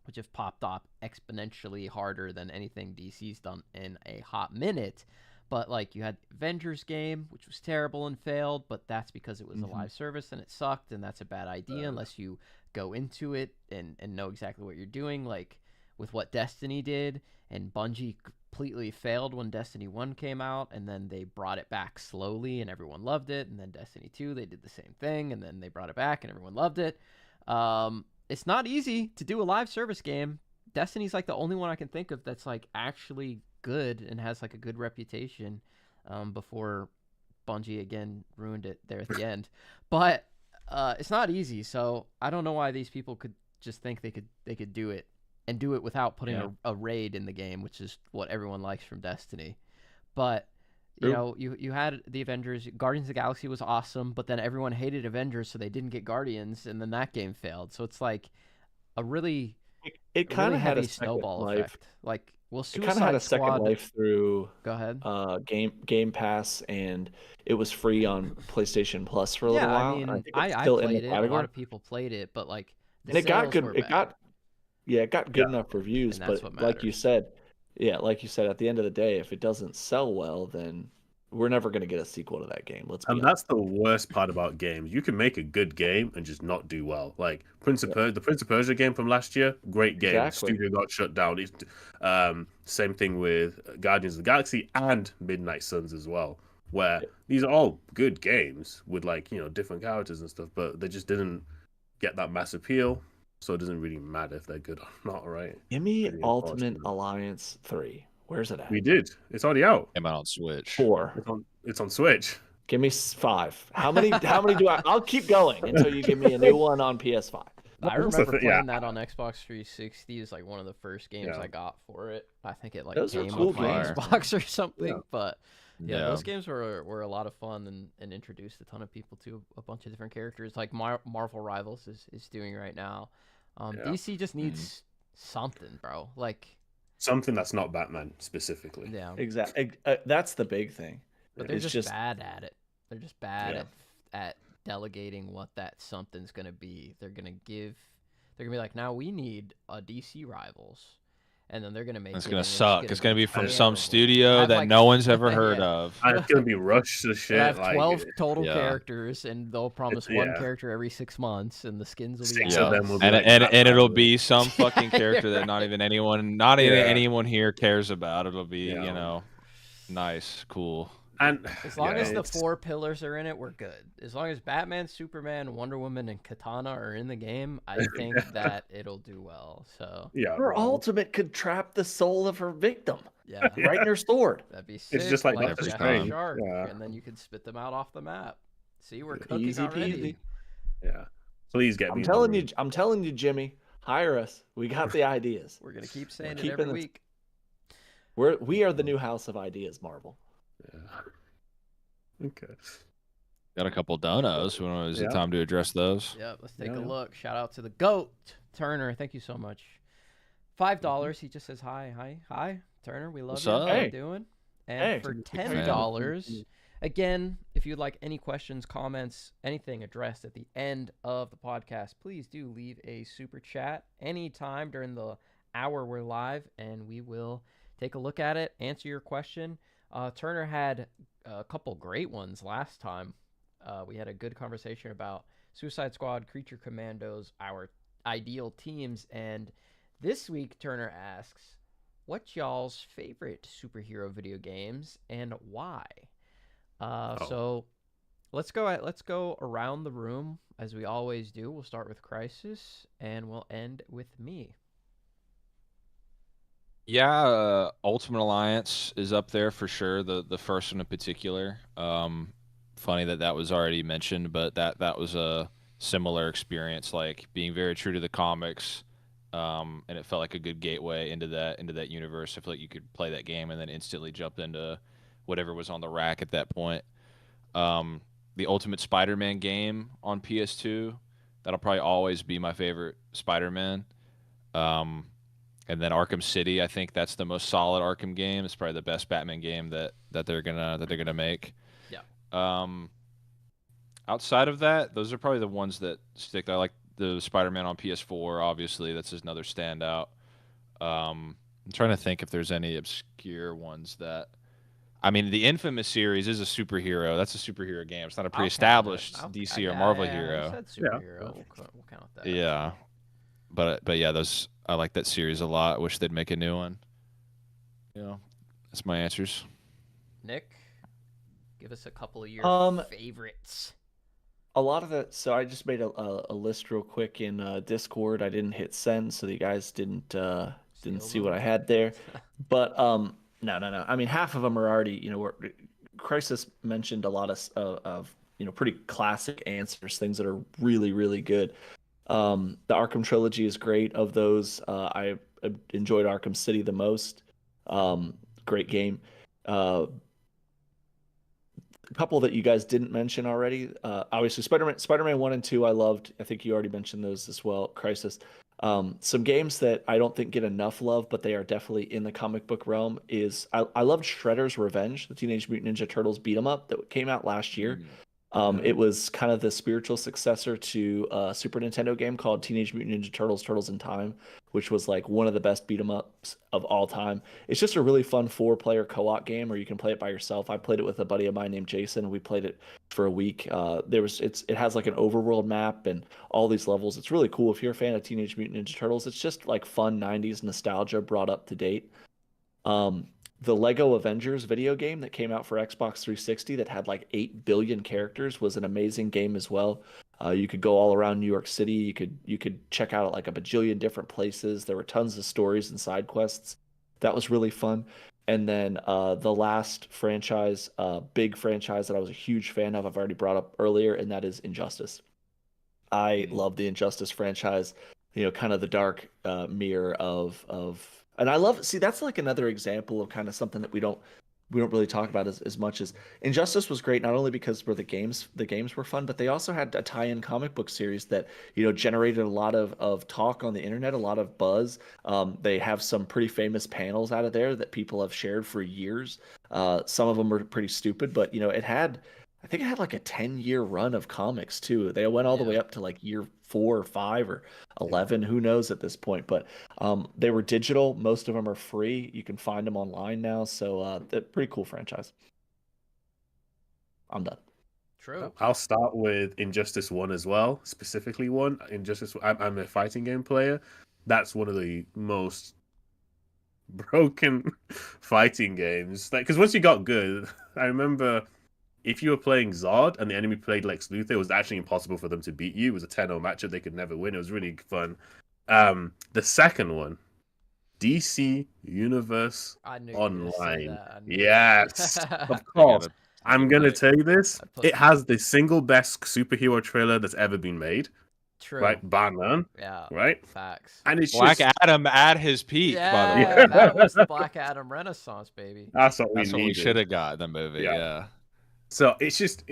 which have popped up exponentially harder than anything DC's done in a hot minute. But like, you had Avengers game, which was terrible and failed, but that's because it was a live service and it sucked, and that's a bad idea unless you go into it and know exactly what you're doing, like with what Destiny did, and Bungie completely failed when Destiny 1 came out, and then they brought it back slowly and everyone loved it, and then Destiny 2 they did the same thing and then they brought it back and everyone loved it. It's not easy to do a live service game. Destiny's like the only one I can think of that's like actually good and has like a good reputation, before Bungie again ruined it there at the end. But it's not easy, so I don't know why these people could just think they could do it and do it without putting a raid in the game, which is what everyone likes from Destiny. But you know, you had the Avengers. Guardians of the Galaxy was awesome, but then everyone hated Avengers, so they didn't get Guardians, and then that game failed. So it's like a really kind of had heavy a second snowball life. effect. Like, well, It kind of had a second Squad. life through Go ahead. Game Pass, and it was free on PlayStation Plus for a little while. I mean, and I think I it's still in played the it. A category. lot of people played it, but like, And it got good. It got good enough reviews. And that's But what like you said, at the end of the day, if it doesn't sell well, then we're never going to get a sequel to that game. Let's be honest. And that's the worst part about games. You can make a good game and just not do well. Like the Prince of Persia game from last year, great game. Exactly. Studio got shut down. Same thing with Guardians of the Galaxy and Midnight Suns as well, where these are all good games with like, you know, different characters and stuff, but they just didn't get that mass appeal. So it doesn't really matter if they're good or not, right? Give me Ultimate Alliance 3. Where's it at? We did. It's already out. Came out on Switch. 4. It's on Switch. Give me 5. How many do I? I'll keep going until you give me a new one on PS5. I remember playing that on Xbox 360. Is like one of the first games I got for it. I think it like came with my Xbox or something. Yeah. But those games were a lot of fun and introduced a ton of people to a bunch of different characters. Like Marvel Rivals is doing right now. DC just needs something, bro. Like something that's not Batman specifically. Yeah, exactly. That's the big thing. But they're just bad at it. They're just bad at delegating what that something's gonna be. They're gonna be like, now we need a DC Rivals, and then they're gonna make. It's gonna suck. It's gonna be from some studio that no one's ever heard of. And it's gonna be rushed to shit. Have 12 total characters, and they'll promise one character every 6 months, and the skins will be. 6 of them will be and it'll be some fucking character that not even anyone here cares about. It'll be you know, nice, cool. And as long as the 4 pillars are in it, we're good. As long as Batman, Superman, Wonder Woman, and Katana are in the game, I think that it'll do well. So her ultimate could trap the soul of her victim. Yeah, right in her sword. That'd be sick. It's just like Shark, and then you could spit them out off the map. See, we're cooking easy already. Peasy. Yeah, please get me. I'm telling you, Jimmy, hire us. We got the ideas. We're gonna keep saying it every week. We are the new house of ideas, Marvel. Yeah. Okay. Got a couple donos. Is it time to address those? Yeah, let's take a look. Shout out to the GOAT, Turner. Thank you so much. $5. He just says hi, Turner. We love you. How you doing? And for $10, again, if you'd like any questions, comments, anything addressed at the end of the podcast, please do leave a super chat anytime during the hour we're live, and we will take a look at it, answer your question. Turner had a couple great ones last time. We had a good conversation about Suicide Squad, Creature Commandos, our ideal teams. And this week, Turner asks, what's y'all's favorite superhero video games and why? So let's go around the room as we always do. We'll start with Crisis, and we'll end with me. Yeah, Ultimate Alliance is up there for sure. The first one in particular. Funny that was already mentioned, but that was a similar experience, like being very true to the comics, and it felt like a good gateway into that universe. I feel like you could play that game and then instantly jump into whatever was on the rack at that point. The Ultimate Spider-Man game on PS2, that'll probably always be my favorite Spider-Man. And then Arkham City, I think that's the most solid Arkham game. It's probably the best Batman game that they're gonna make. Yeah. Outside of that, those are probably the ones that stick. I like the Spider-Man on PS4. Obviously, that's another standout. I'm trying to think if there's any obscure ones that. I mean, the Infamous series is a superhero. That's a superhero game. It's not a pre-established DC or Marvel hero. I said superhero. We'll count that. Yeah. But yeah, I like that series a lot. I wish they'd make a new one. You know, That's my answers. Nick, give us a couple of your Um, favorites. a lot of the so I just made a list real quick in Discord. I didn't hit send, so you guys didn't Steal see what them. I had there. But no. I mean, half of them are already, Crisis mentioned a lot of pretty classic answers, things that are really really good. The Arkham trilogy is great. Of those, I enjoyed Arkham City the most. Great game. A couple that you guys didn't mention already. Obviously, Spider-Man 1 and 2, I loved. I think you already mentioned those as well. Crisis. Some games that I don't think get enough love, but they are definitely in the comic book realm. Is I loved Shredder's Revenge, the Teenage Mutant Ninja Turtles beat 'em up that came out last year. It was kind of the spiritual successor to a Super Nintendo game called Teenage Mutant Ninja Turtles: Turtles in Time, which was like one of the best beat 'em ups of all time. It's just a really fun four-player co-op game, or you can play it by yourself. I played it with a buddy of mine named Jason. We played it for a week. It has like an overworld map and all these levels. It's really cool. If you're a fan of Teenage Mutant Ninja Turtles, it's just like fun 90s nostalgia brought up to date. Um, the Lego Avengers video game that came out for Xbox 360 that had like 8 billion characters was an amazing game as well. You could go all around New York City. You could check out like a bajillion different places. There were tons of stories and side quests. That was really fun. And then the last franchise, big franchise that I was a huge fan of, I've already brought up earlier, and that is Injustice. I love the Injustice franchise. Kind of the dark mirror of and I love, see, that's like another example of kind of something that we don't really talk about as much. As Injustice was great, not only because the games were fun, but they also had a tie-in comic book series that generated a lot of talk on the internet, a lot of buzz. They have some pretty famous panels out of there that people have shared for years. Some of them were pretty stupid, but I think it had like a 10-year run of comics too. They went all the way up to like year 4 or 5 or 11, who knows at this point. But they were digital. Most of them are free. You can find them online now. So they're pretty cool franchise. I'm done. True. I'll start with Injustice 1 as well, specifically one. I'm a fighting game player. That's one of the most broken fighting games. Like, because once you got good, I remember if you were playing Zod and the enemy played Lex Luthor, it was actually impossible for them to beat you. It was a 10-0 matchup. They could never win. It was really fun. The second one, DC Universe I knew you were gonna say Online. that. I knew Yes, it. of course. I'm going to right. tell you this. I put- It has the single best superhero trailer that's ever been made. True. Right? Bar none. Yeah. Right? Facts. And it's Black just... Adam at his peak, by the way. Yeah, that was the Black Adam Renaissance, baby. That's what That's what we needed. should have got in the movie. Yeah. So it's just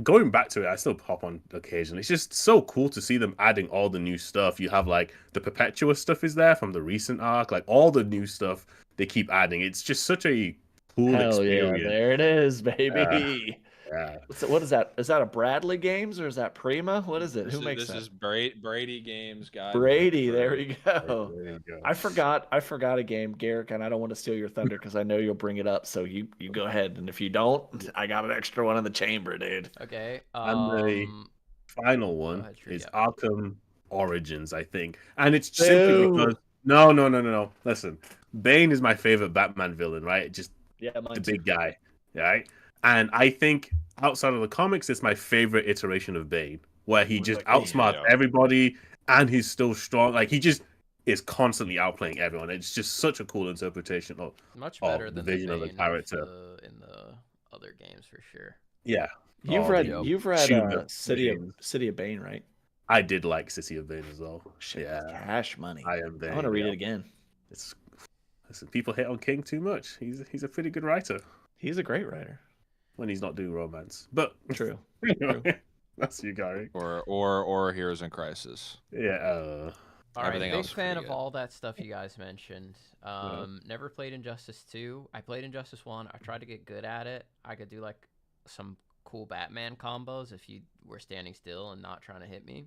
going back to it. I still pop on occasion. It's just so cool to see them adding all the new stuff. You have like the Perpetua stuff is there from the recent arc, like all the new stuff they keep adding. It's just such a cool Hell yeah, experience. there it is, baby. Yeah. What is that? Is that a Bradley Games or is that Prima? What is it? Who makes that? This is Brady Games, guys. Brady, there we go. There you go. I forgot a game, Garrick, and I don't want to steal your thunder because I know you'll bring it up. So you go ahead, and if you don't, I got an extra one in the chamber, dude. Okay. And the final one ahead, sure, is yeah. Arkham Origins, I think, and it's simply because no. Listen, Bane is my favorite Batman villain, right? Just mine the too. big guy, right? And I think outside of the comics, it's my favorite iteration of Bane, where he just outsmarts everybody and he's still strong. Like he just is constantly outplaying everyone. It's just such a cool interpretation of Much better the than vision the of the Bane character. in the other games for sure. Yeah, You've read Shooter City games. of Bane, right? I did like City of Bane as well. Shit, Yeah, cash money. I am Bane. I want to read it again. Listen, people hate on King too much. He's a pretty good writer He's a great writer. when he's not doing romance. But True. anyway, that's you, Gary. Or Heroes in Crisis. Yeah. All right, Everything big else is fan pretty of good. all that stuff you guys mentioned. Never played Injustice 2. I played Injustice 1. I tried to get good at it. I could do like some cool Batman combos if you were standing still and not trying to hit me.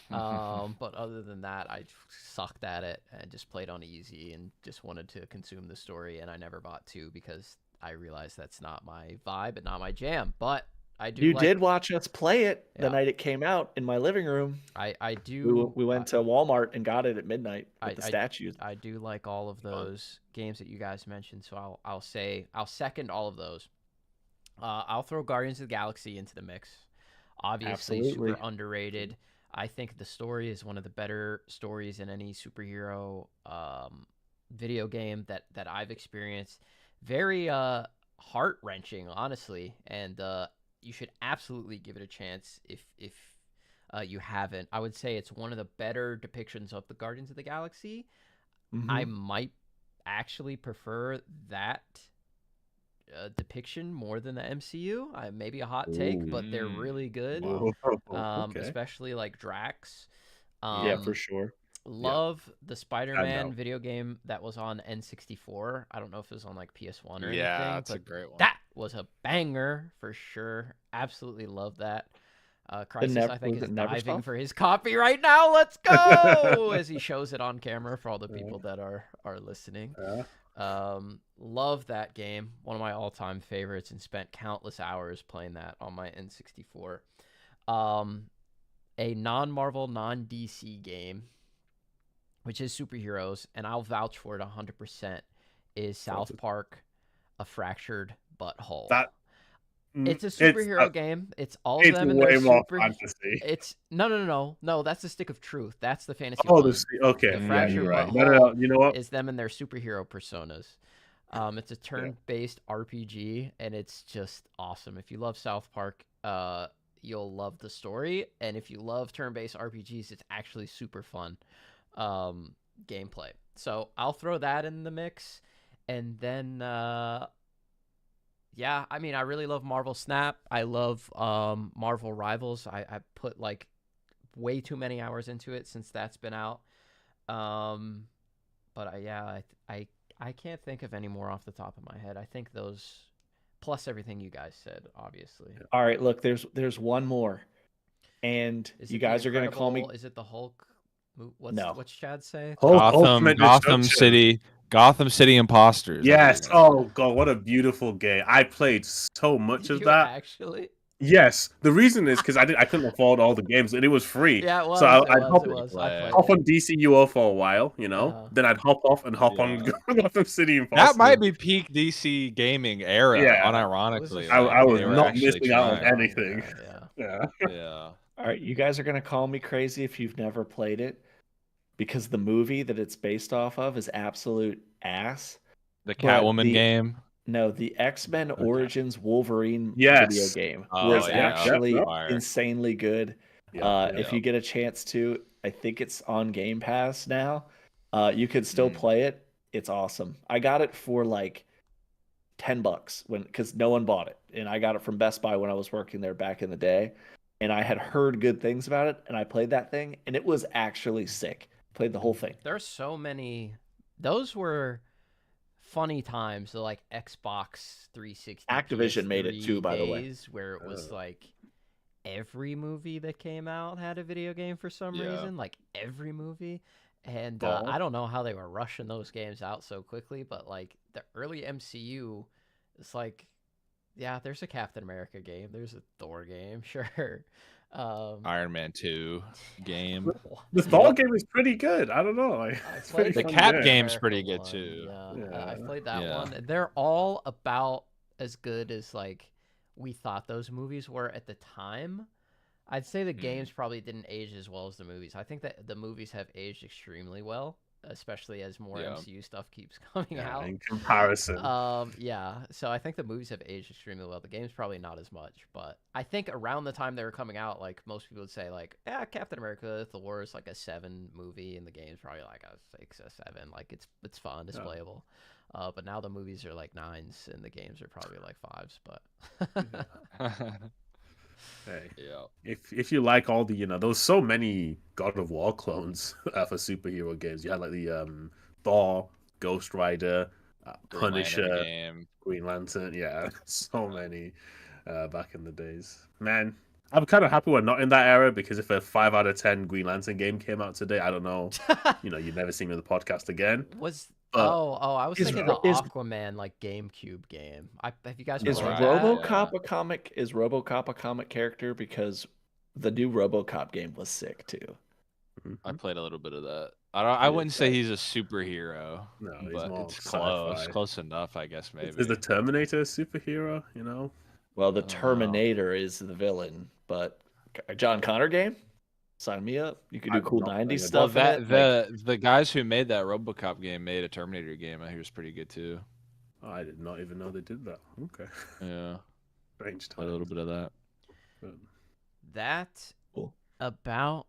But other than that, I sucked at it and just played on easy and just wanted to consume the story. And I never bought 2 because I realized that's not my vibe and not my jam. But I do. You like, did watch us play it the Yeah. night it came out in my living room. I do. We went to Walmart and got it at midnight with the I statues. I do like all of those games that you guys mentioned. So I'll second all of those. I'll throw Guardians of the Galaxy into the mix. Obviously, Absolutely. super underrated. I think the story is one of the better stories in any superhero video game that I've experienced. Very heart wrenching, honestly, and you should absolutely give it a chance if you haven't. I would say it's one of the better depictions of the Guardians of the Galaxy. I might actually prefer that depiction more than the MCU. Maybe a hot take, but they're really good. Wow. Okay. Especially like Drax. Yeah, for sure. Love the Spider-Man know. video game that was on N64. I don't know if it was on like PS1 or Yeah, anything, that's a but great one. that was a banger for sure. Absolutely love that. Crisis, I think, is diving for his copy right now. Let's go! As he shows it on camera for all the people that are listening. Love that game. One of my all-time favorites, and spent countless hours playing that on my N64. A non-Marvel, non-DC game, which is superheroes, and I'll vouch for it 100%, is South Park: A Fractured Butthole. It's a superhero game. It's all of them, and they're super. Fantasy. It's no. That's the Stick of Truth. That's the fantasy. Okay. The Yeah, you're right. Butthole You know what? is them and their superhero personas. It's a turn-based RPG, and it's just awesome. If you love South Park, you'll love the story, and if you love turn-based RPGs, it's actually super fun gameplay. So I'll throw that in the mix, and then yeah, I mean, I really love Marvel Snap. I love Marvel Rivals. I put like way too many hours into it since that's been out. But I can't think of any more off the top of my head. I think those, plus everything you guys said, obviously. All right, look, there's one more, and you guys are gonna call me. Is it the Hulk? What's Chad say? Gotham City Imposters. Yes. Oh god, what a beautiful game! I played so much of that. Actually. Yes, the reason is because I couldn't afford all the games, and it was free. Yeah, it was. So I'd hop on DCU for a while, then I'd hop off and hop on Gotham City Imposters. That might be peak DC gaming era. Yeah. Unironically, I was not missing out on anything. Yeah. All right, you guys are gonna call me crazy if you've never played it, because the movie that it's based off of is absolute ass. The Catwoman game. No, the X-Men Origins Wolverine video game was actually insanely good. If you get a chance to, I think it's on Game Pass now. You could still play it. It's awesome. I got it for like $10 because no one bought it, and I got it from Best Buy when I was working there back in the day, and I had heard good things about it, and I played that thing, and it was actually sick. Played the whole thing. There's so many. Those were funny times. The like Xbox 360. Activision made it too, by the way. Where it was like every movie that came out had a video game for some reason. Like every movie. And I don't know how they were rushing those games out so quickly, but like the early MCU, it's like, yeah, there's a Captain America game, there's a Thor game, sure. Iron Man 2 game. The Thor game is pretty good. I don't know. The Cap game's pretty good too. Yeah. I played that one. They're all about as good as like we thought those movies were at the time. I'd say the games probably didn't age as well as the movies. I think that the movies have aged extremely well, especially as more MCU stuff keeps coming out. In comparison. So I think the movies have aged extremely well. The games probably not as much, but I think around the time they were coming out, like most people would say, like, yeah, Captain America, Thor is like a 7 movie, and the game's probably like a 6 or 7. Like it's fun, it's playable. But now the movies are like 9s, and the games are probably like 5s. But hey, if you like all the there was so many God of War clones for superhero games. You had like the Thor, Ghost Rider, Punisher, Green Lantern. Yeah, so many back in the days. Man, I'm kind of happy we're not in that era, because if a 5 out of 10 Green Lantern game came out today, I don't know. You'd never see me on the podcast again. I was Is thinking the Ro- is- Aquaman like GameCube game. Have you guys Is played Right, that? RoboCop a comic? Is RoboCop a comic character? Because the new RoboCop game was sick too. I Mhm. played a little bit of that. I Yeah, wouldn't say he's a superhero, No, he's but more it's sci-fi. close enough, I guess Is maybe. the Terminator a superhero? You know? Well, the I don't know. Terminator is the villain, but a John Connor game? Sign me up. You could do I'm cool not 90s playing a Well, stuff in that it. Like, the guys who made that RoboCop game made a Terminator game. I hear it's pretty good too. Oh, I did not even know they did that. Okay. Yeah, Strange played a little times. bit of that. But That cool. about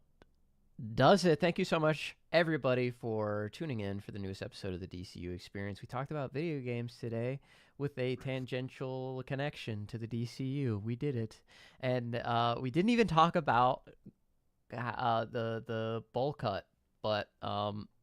does it. Thank you so much, everybody, for tuning in for the newest episode of the DCU Experience. We talked about video games today with a tangential connection to the DCU. We did it, and we didn't even talk about the bowl cut, but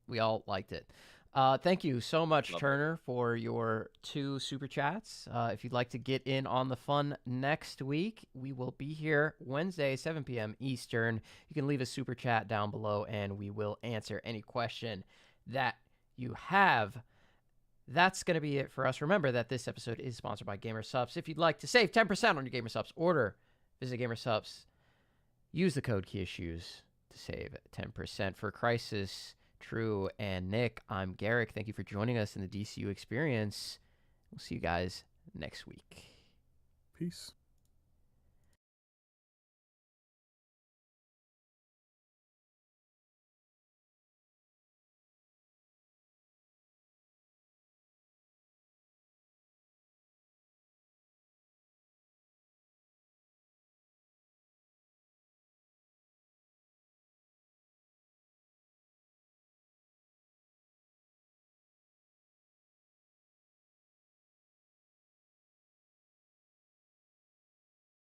we all liked it. Thank you so much, Love it. Turner, for your 2 super chats. If you'd like to get in on the fun next week, we will be here Wednesday, 7 p.m. Eastern. You can leave a super chat down below, and we will answer any question that you have. That's going to be it for us. Remember that this episode is sponsored by GamerSupps. If you'd like to save 10% on your GamerSupps order, visit GamerSupps. Use the code KeyIssues to save 10% for Crisis, True, and Nick. I'm Garrick. Thank you for joining us in the DCU Experience. We'll see you guys next week. peace.